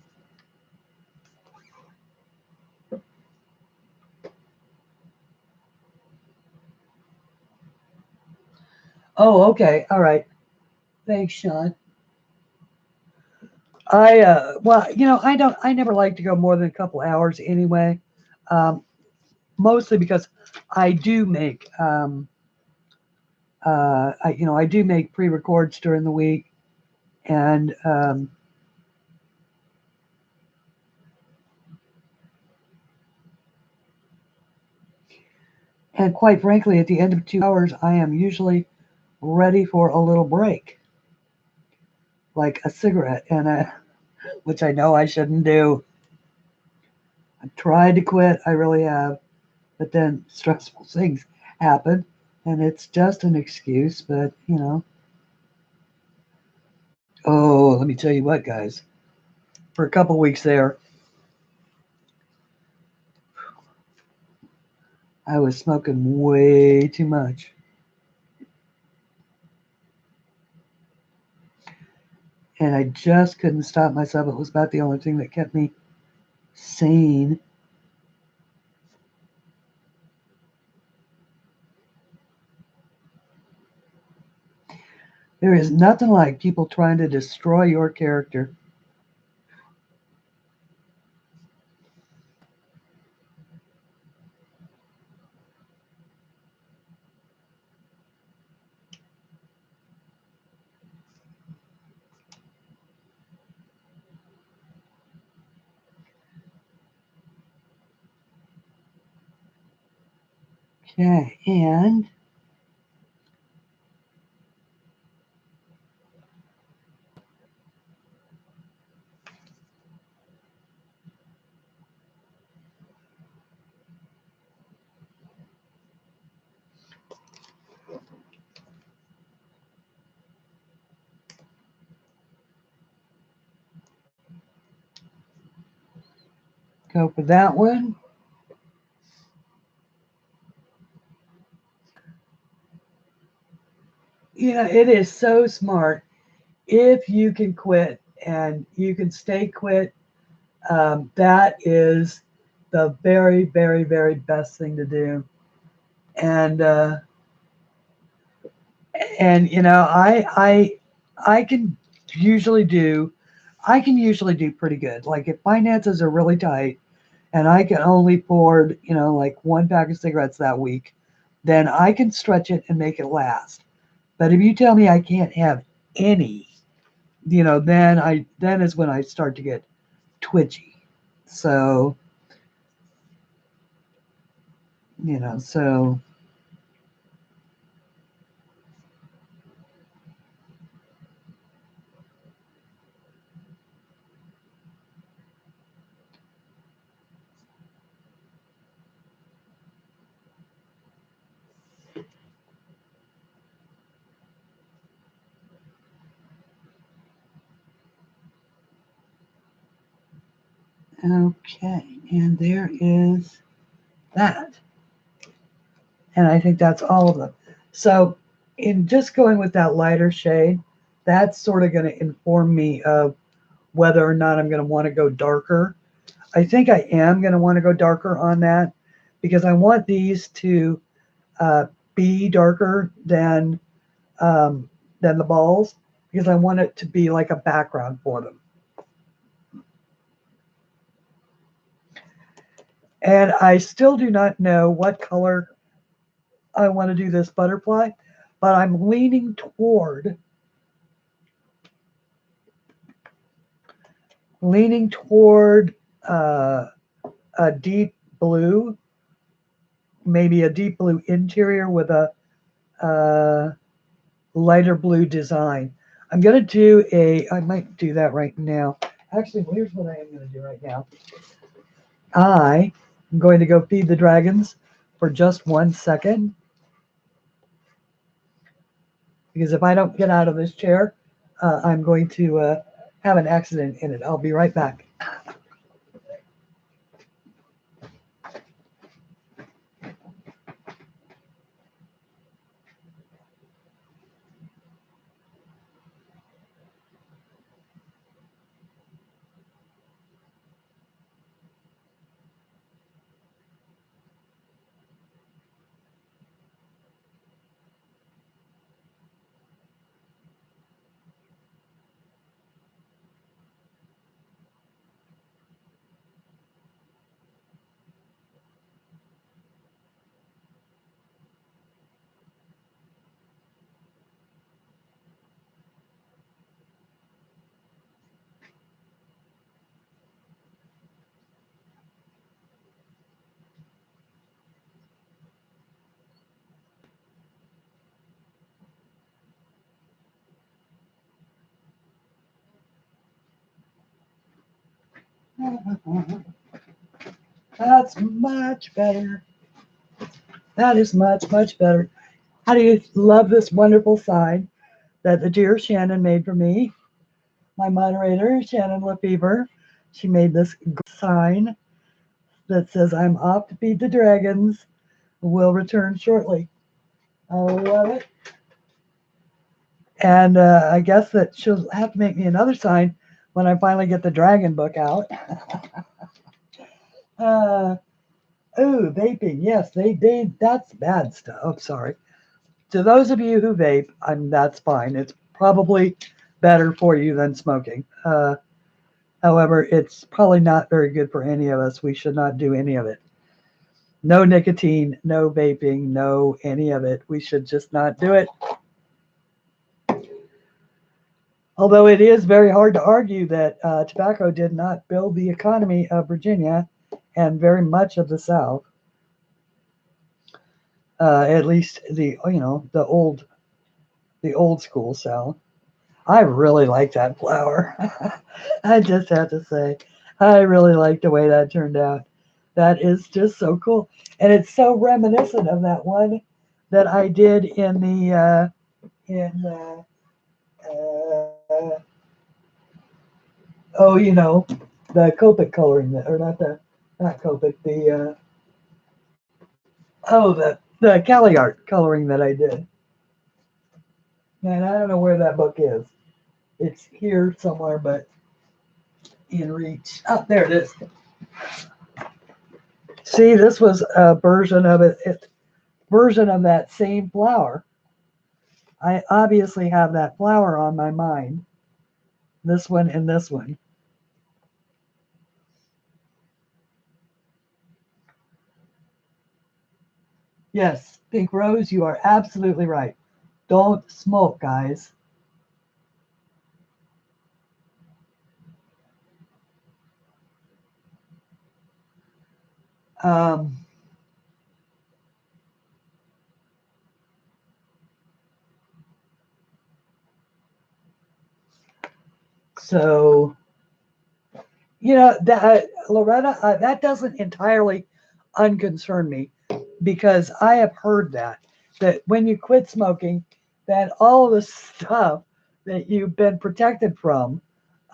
Oh, okay. All right. Thanks, Sean. Well, I never like to go more than a couple hours anyway. Mostly because I do make, I do make pre-records during the week, and quite frankly, at the end of 2 hours, I am usually ready for a little break, like a cigarette, which I know I shouldn't do. I've tried to quit, I really have, but then stressful things happen, and it's just an excuse, but Oh, let me tell you what, guys. For a couple weeks there, I was smoking way too much. And I just couldn't stop myself. It was about the only thing that kept me sane. There is nothing like people trying to destroy your character. Okay, and go for that one. It is so smart if you can quit and you can stay quit. That is the very, very, very best thing to do. And I can usually do pretty good. Like if finances are really tight and I can only afford, like one pack of cigarettes that week, then I can stretch it and make it last. But if you tell me I can't have any, then is when I start to get twitchy. So, so okay, and there is that. And I think that's all of them. So in just going with that lighter shade, that's sort of going to inform me of whether or not I'm going to want to go darker. I think I am going to want to go darker on that because I want these to be darker than the balls, because I want it to be like a background for them. And I still do not know what color I want to do this butterfly, but I'm leaning toward a deep blue, maybe a deep blue interior with a lighter blue design. I'm going to do I might do that right now. Actually, here's what I am going to do right now. I am going to go feed the dragons for just 1 second. Because if I don't get out of this chair, I'm going to have an accident in it. I'll be right back. That's much better. That is much, much better. How do you love this wonderful sign that the dear Shannon made for me? My moderator, Shannon Lefevre, she made this sign that says, I'm off to feed the dragons. Will return shortly. I love it. And I guess that she'll have to make me another sign when I finally get the dragon book out. Vaping. Yes, that's bad stuff. Oh, sorry. To those of you who vape, that's fine. It's probably better for you than smoking. However, it's probably not very good for any of us. We should not do any of it. No nicotine, no vaping, no any of it. We should just not do it. Although it is very hard to argue that tobacco did not build the economy of Virginia and very much of the South. At least the old school South. I really like that flower. I just have to say, I really like the way that turned out. That is just so cool, and it's so reminiscent of that one that I did in the the Copic coloring, or not Copic, the CalArt coloring that I did. And I don't know where that book is. It's here somewhere, but in reach. Oh, there it is. See, this was a version of version of that same flower. I obviously have that flower on my mind. This one and this one. Yes, Pink Rose, you are absolutely right. Don't smoke, guys. Um, so, that Loretta, that doesn't entirely unconcern me, because I have heard that when you quit smoking, that all of the stuff that you've been protected from,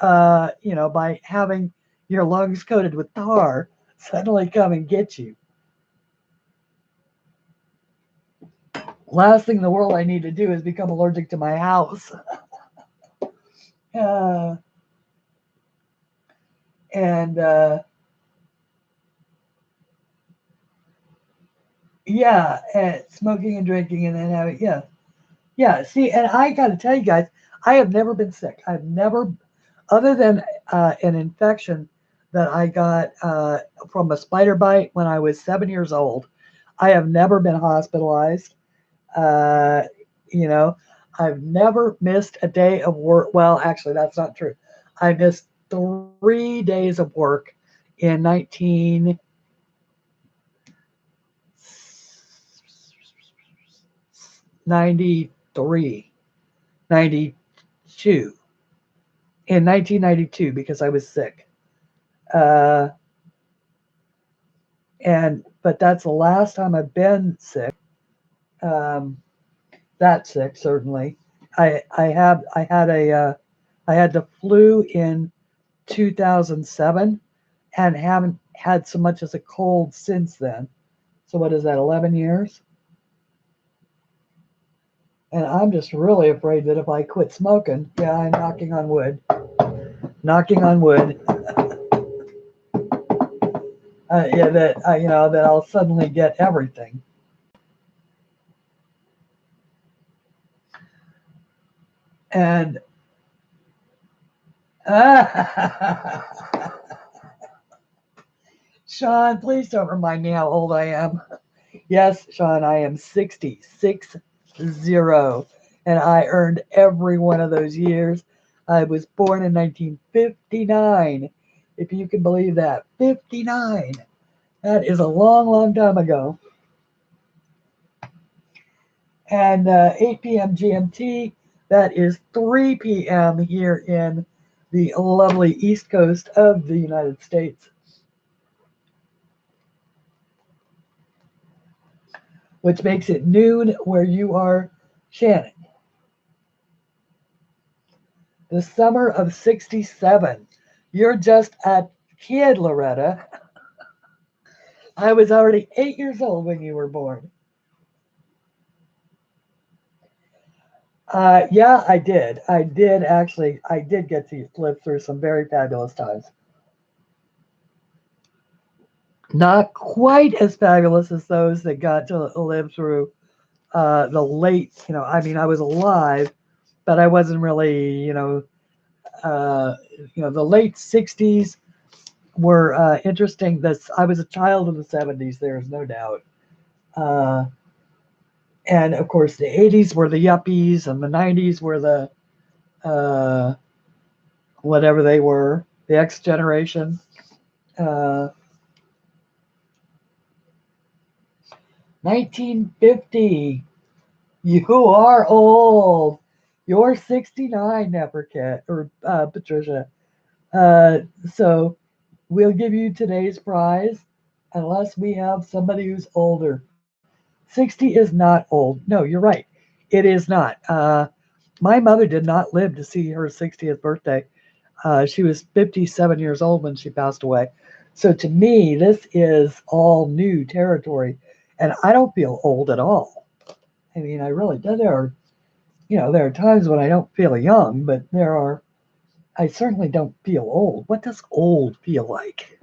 by having your lungs coated with tar, suddenly come and get you. Last thing in the world I need to do is become allergic to my house. And yeah, and smoking and drinking, and then having, yeah. See, and I got to tell you guys, I have never been sick. I've never, other than an infection that I got from a spider bite when I was 7 years old. I have never been hospitalized. You know, I've never missed a day of work. Well, actually, that's not true. I missed 3 days of work in 1993, 92, in 1992, because I was sick. But that's the last time I've been sick. That sick, certainly. I had the flu in 2007 and haven't had so much as a cold since then. So what is that, 11 years? And I'm just really afraid that if I quit smoking, yeah, I'm knocking on wood, yeah, that that I'll suddenly get everything. And Sean, please don't remind me how old I am. Yes, Sean, I am 66, 0, and I earned every one of those years. I was born in 1959, if you can believe that. 59. That is a long, long time ago. And 8 p.m. GMT, that is 3 p.m. here in the lovely East Coast of the United States, which makes it noon where you are, Shannon. The summer of 67. You're just a kid, Loretta. I was already 8 years old when you were born. Yeah, I did. I did get to live through some very fabulous times. Not quite as fabulous as those that got to live through the late, I mean, I was alive, but I wasn't really, the late 60s were interesting. I was a child of the 70s, there's no doubt. Uh, and of course, the 80s were the yuppies, and the 90s were the uh, whatever they were, the X generation. Uh, 1950, you are old. You're 69, Nevercat, or Patricia. So we'll give you today's prize unless we have somebody who's older. 60 is not old. No, you're right. It is not. My mother did not live to see her 60th birthday. She was 57 years old when she passed away. So to me, this is all new territory, and I don't feel old at all. I mean, I really do. There are times when I don't feel young, but I certainly don't feel old. What does old feel like?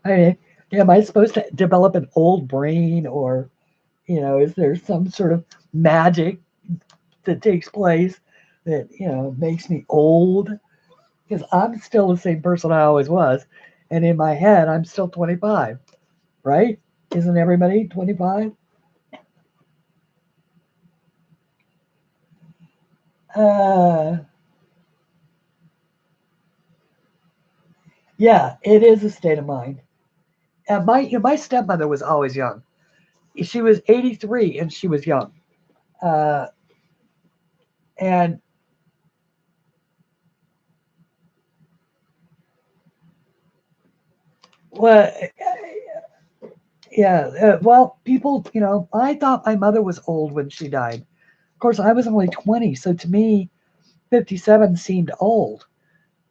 I mean, am I supposed to develop an old brain, or, is there some sort of magic that takes place that, makes me old? Because I'm still the same person I always was. And in my head, I'm still 25, right? Isn't everybody 25? Uh, yeah, it is a state of mind. And my stepmother was always young. She was 83 and she was young. Uh, and well, yeah, well, people, I thought my mother was old when she died. Of course, I was only 20, so to me, 57 seemed old.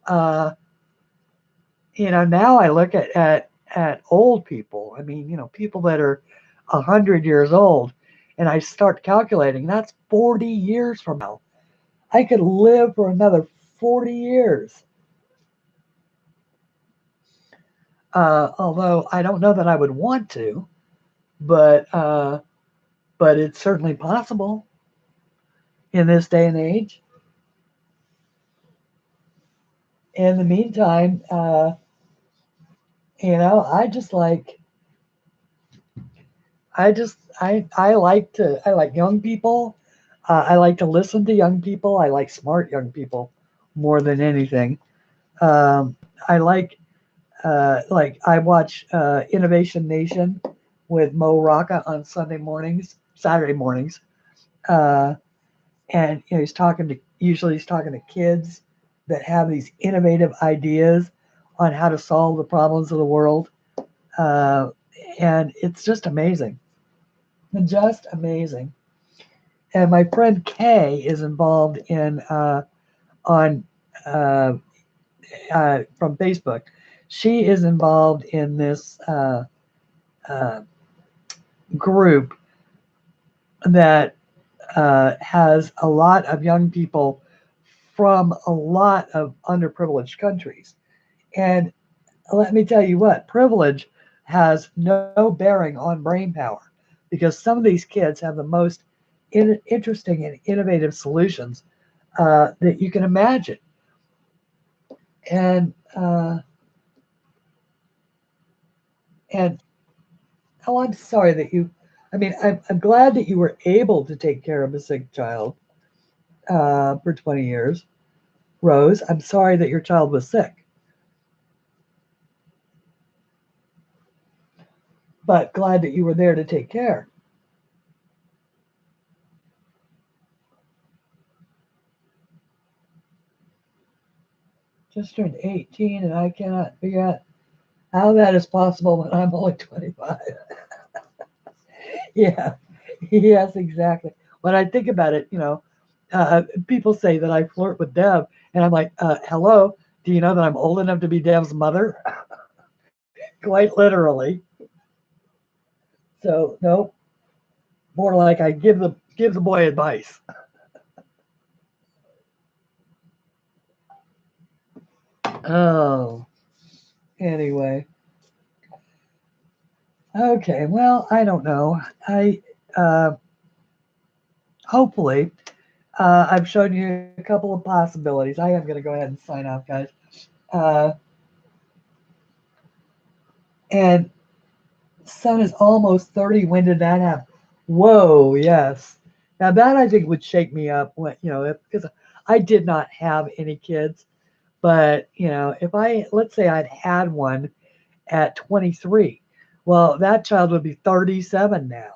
Uh, now I look at old people. I mean, people that are 100 years old, and I start calculating. That's 40 years from now. I could live for another 40 years. Although I don't know that I would want to, but it's certainly possible in this day and age. In the meantime, I just like I like young people. I like to listen to young people. I like smart young people more than anything. I like I watch Innovation Nation with Mo Rocca on Saturday mornings, uh, and he's talking to kids that have these innovative ideas on how to solve the problems of the world, uh, and it's just amazing, just amazing. And my friend Kay is involved in on from Facebook. She is involved in this uh, group that has a lot of young people from a lot of underprivileged countries. And let me tell you what, privilege has no bearing on brain power because some of these kids have the most interesting and innovative solutions that you can imagine. And and oh, I'm sorry that you. I mean, I'm glad that you were able to take care of a sick child for 20 years, Rose. I'm sorry that your child was sick, but glad that you were there to take care. Just turned 18, and I cannot figure out how that is possible when I'm only 25. Yeah, yes, exactly. When I think about it, people say that I flirt with Deb, and I'm like, hello, do you know that I'm old enough to be Deb's mother? Quite literally. So no, more like I give the boy advice. Oh, anyway, okay. Well, I don't know. I hopefully I've shown you a couple of possibilities. I am going to go ahead and sign off, guys. Uh, and sun is almost 30. When did that happen? Whoa, yes. Now that I think would shake me up when, because I did not have any kids, but if let's say I'd had one at 23, well, that child would be 37 now.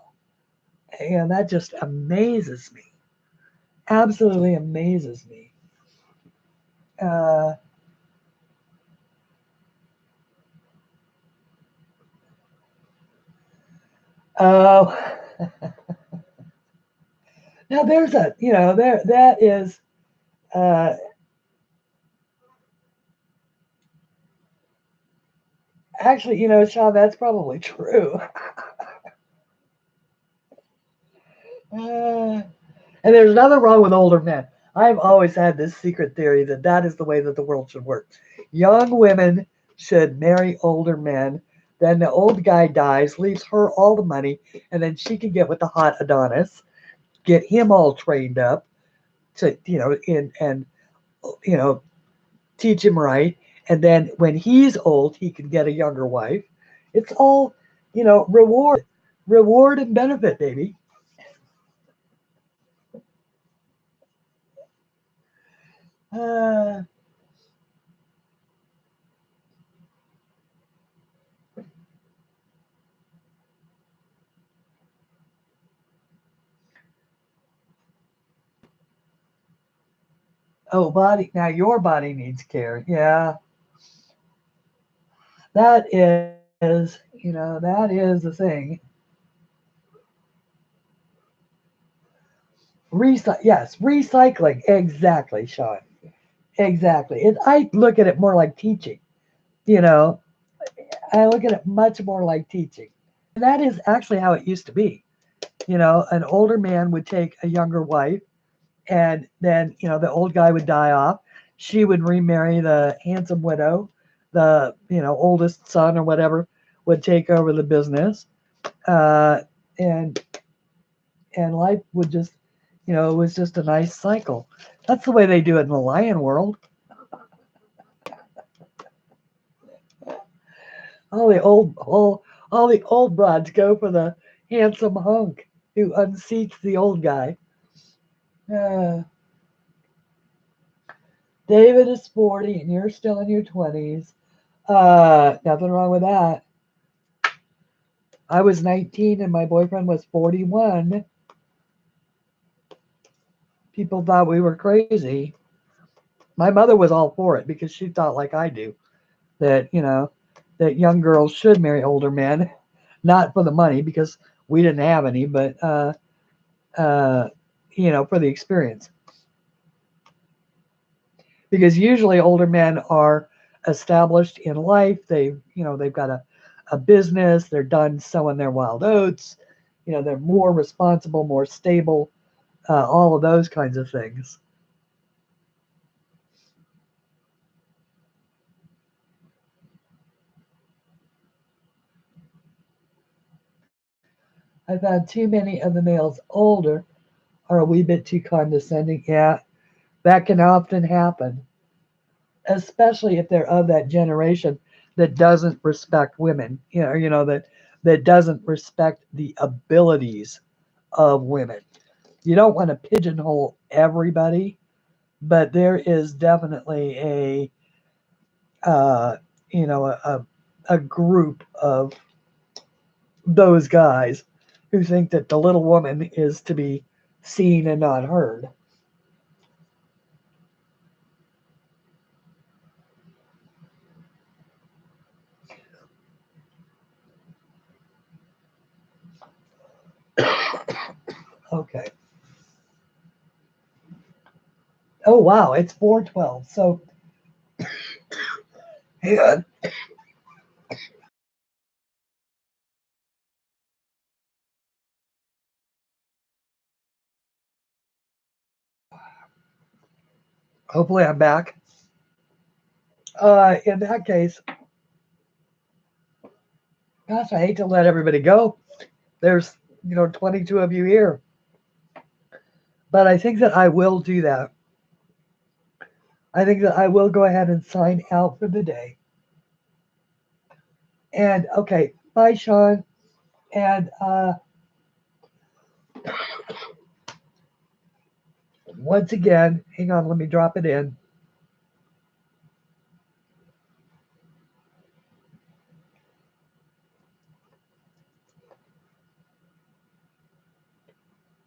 And that just amazes me. Absolutely amazes me. Uh, oh, now there's that is, uh, actually, Sean, that's probably true. Uh, and there's nothing wrong with older men. I've always had this secret theory that that is the way that the world should work. Young women should marry older men. Then the old guy dies, leaves her all the money, and then she can get with the hot Adonis, get him all trained up to, and you know, teach him right. And then when he's old, he can get a younger wife. It's all, reward and benefit, baby. Uh, oh, body. Now your body needs care. Yeah, that is the thing. Yes, recycling. Exactly, Sean. Exactly. I look at it more like teaching. You know, I look at it much more like teaching. And that is actually how it used to be. An older man would take a younger wife, and then, the old guy would die off. She would remarry the handsome widow. The, oldest son or whatever would take over the business. Uh, and life would just, it was just a nice cycle. That's the way they do it in the lion world. All the old broads go for the handsome hunk who unseats the old guy. Uh, David is 40 and you're still in your 20s. Nothing wrong with that. I was 19 and my boyfriend was 41. People thought we were crazy. My mother was all for it because she thought, like I do, that, that young girls should marry older men, not for the money because we didn't have any, but, uh, for the experience. Because usually older men are established in life. They've got a business. They're done sowing their wild oats. They're more responsible, more stable, all of those kinds of things. I found too many of the males older are a wee bit too condescending. Yeah, that can often happen, especially if they're of that generation that doesn't respect women. That doesn't respect the abilities of women. You don't want to pigeonhole everybody, but there is definitely uh, a group of those guys who think that the little woman is to be seen and not heard. Okay. Oh wow, it's 4:12. So hang on. Hopefully I'm back. In that case, gosh, I hate to let everybody go. There's 22 of you here, but I think that I will do that. I think that I will go ahead and sign out for the day. And okay, bye, Sean. And once again, hang on, let me drop it in.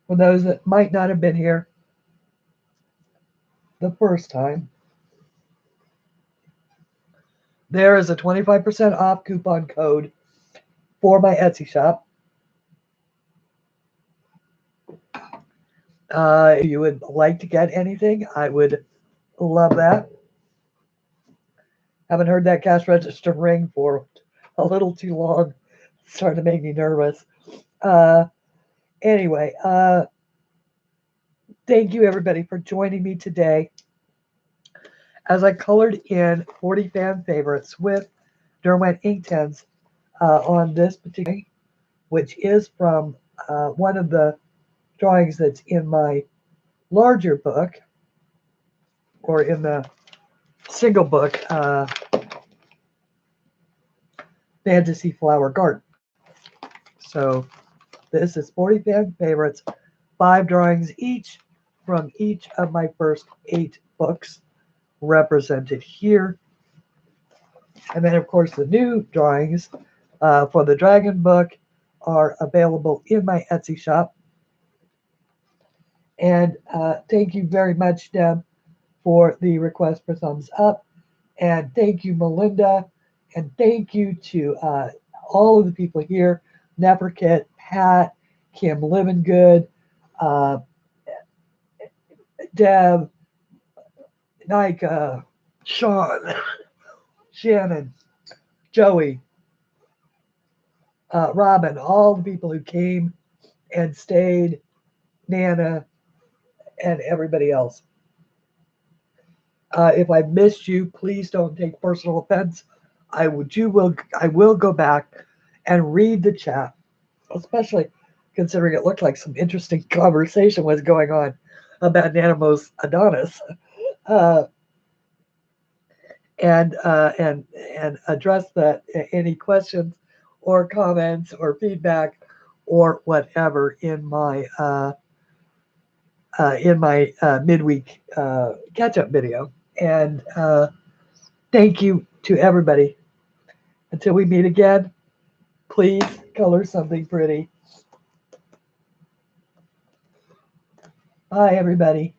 For those that might not have been here the first time, there is a 25% off coupon code for my Etsy shop. If you would like to get anything, I would love that. Haven't heard that cash register ring for a little too long. It's starting to make me nervous. Uh, anyway, thank you everybody for joining me today as I colored in 40 fan favorites with Derwent Inktense on this particular, which is from one of the drawings that's in my larger book, or in the single book, Fantasy Flower Garden. So this is 40 fan favorites, 5 drawings each from each of my first 8 books represented here. And then, of course, the new drawings for the Dragon book are available in my Etsy shop. And thank you very much, Deb, for the request for thumbs up. And thank you, Melinda. And thank you to all of the people here, Neferkit, Pat, Kim Living Good, Deb, Nika, Sean, Shannon, Joey, Robin, all the people who came and stayed, Nana, and everybody else. If I missed you, please don't take personal offense. I will go back and read the chat, especially considering it looked like some interesting conversation was going on about Nanamo's Adonis, uh, and address that any questions or comments or feedback or whatever in my midweek catch-up video. And thank you to everybody. Until we meet again, please color something pretty. Bye, everybody.